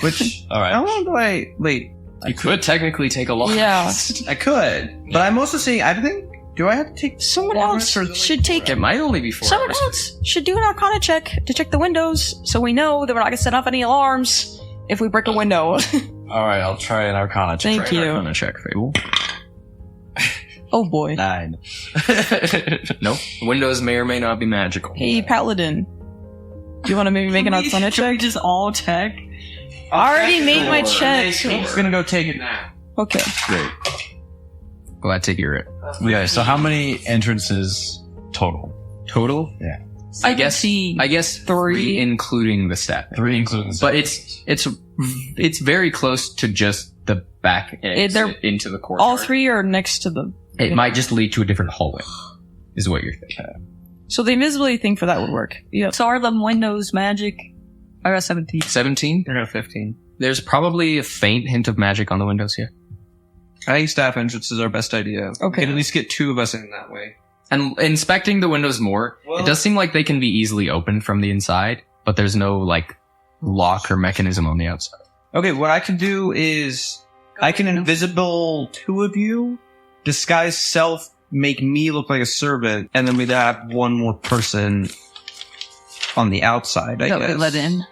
Which All right. how long do I wait? You could technically take a long Yeah. I could, but I'm also saying I think. Do I have to take Someone long else rest or- should take It might only be 4 Someone hours. else should do an Arcana check to check the windows, so we know that we're not gonna set off any alarms if we break a window. All right. I'll try an Arcana check. Thank you. Arcana check, Fable. Oh boy. 9. No. Windows may or may not be magical. Hey, Paladin. Do you want to maybe make an Arcana Should we check? just all check? I already made my check. I'm gonna go take it now. Okay. Great. Glad to hear it. Yeah. So how many entrances total? Total? Yeah. I guess 3 including the staff. 3 including. The But it's very close to just the back They're- exit into the courtyard. All 3 are next to the. It might just lead to a different hallway, is what you're thinking. So the invisibility thing for that would work. Yeah. So are the windows magic? I got 17. 17? I got 15. There's probably a faint hint of magic on the windows here. I think staff entrance is our best idea. Okay. We can at least get 2 of us in that way. And inspecting the windows more, Well- it does seem like they can be easily opened from the inside, but there's no, lock or mechanism on the outside. Okay, what I can do is I can invisible 2 of you, disguise self, make me look like a servant, and then we'd have 1 more person on the outside, I That guess. would let in.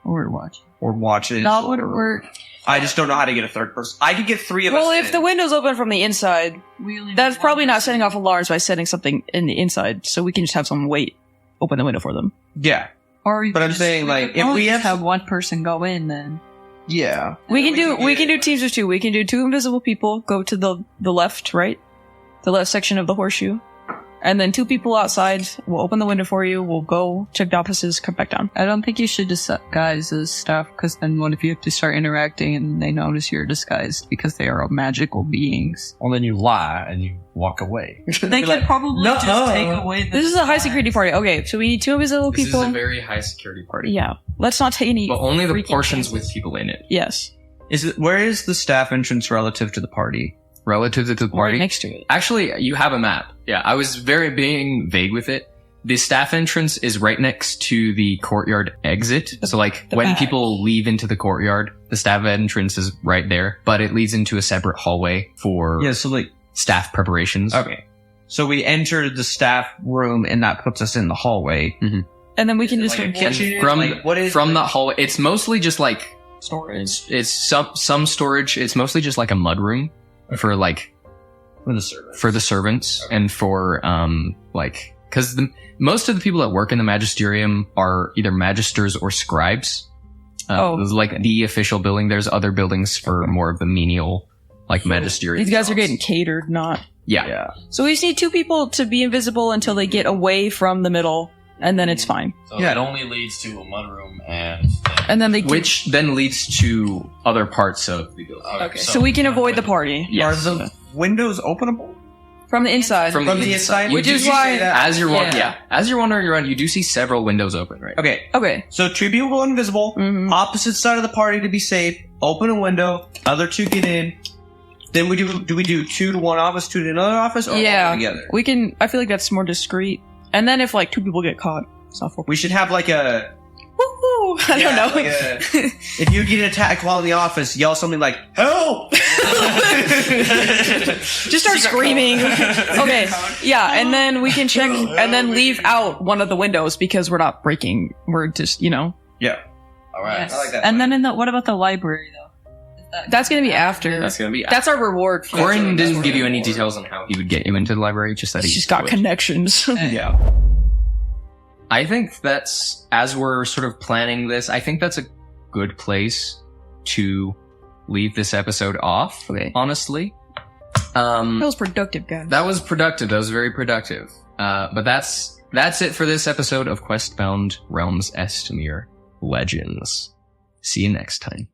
Or watch. Or watch it. That would work. I just don't know how to get a third person. I could get 3 of us. Well, if in. the window's open from the inside, that's probably not setting off alarms by setting something in the inside, so we can just have someone open the window for them. Yeah. Or But I'm saying, like, if we have one person go in, then yeah, We can do teams of 2. We can do 2 invisible people, go to the left, right? The left section of the horseshoe. And then 2 people outside, we'll open the window for you, we'll go, check the offices, come back down. I don't think you should disguise as stuff, because then what if you have to start interacting and they notice you're disguised because they are magical beings? Well, then you lie and you walk away. They could probably just take away the This is a high security party. Okay, so we need 2 invisible This people. is a very high security party. Yeah. Let's not take any But only the freaking portions chances. with people in it. Yes. where is the staff entrance relative to the party? Relative to the Right party. next to it. Actually, you have a map. Yeah, I was being vague with it. The staff entrance is right next to the courtyard exit. So like the when back. people leave into the courtyard, the staff entrance is right there, but it leads into a separate hallway for Yeah, so like staff preparations. okay. So we enter the staff room and that puts us in the hallway. And then we can just And from what is from the hallway, it's mostly just like storage. it's some storage. It's mostly just like a mud room for like for the servants. for the servants and for like because most of the people that work in the magisterium are either magisters or scribes. Like the official building. There's other buildings for more of the menial like magisterium. These guys are jobs. getting catered, not. Yeah. So we just need 2 people to be invisible until they get away from the middle, and then it's fine. So Yeah. it only leads to a mudroom and... And then they can, Which then leads to other parts of the building. okay, so we can avoid the party Yes. Are the windows openable? from the inside. From From the inside? You Which do is see why- that as you're walking, Yeah. as you're wandering around, you do see several windows open, right? Okay. Okay. So 2 people invisible, Mhm. opposite side of the party to be safe, open a window, other 2 get in. Then we do we do 2 to one office, 2 to another office, or all Yeah. together? We can. I feel like that's more discreet. And then if like 2 people get caught, it's not 4. We should have like a Woo-hoo! I don't know. like if you get attacked while in the office, yell something like "Help!" Just start screaming. Okay. Yeah, and then we can check and then leave out one of the windows because we're not breaking. We're just, Yeah. Alright. I like that. And then what about the library though? That's gonna be after. That's gonna be. That's our reward. For Corin didn't give you any details on how he would get you into the library. Just that He's he just got would. connections. Yeah. I think that's as we're sort of planning this. I think that's a good place to leave this episode off. Okay. Honestly, That was productive, guys. that was productive. That was very productive. But that's it for this episode of Questbound Realms Estemere Legends. See you next time.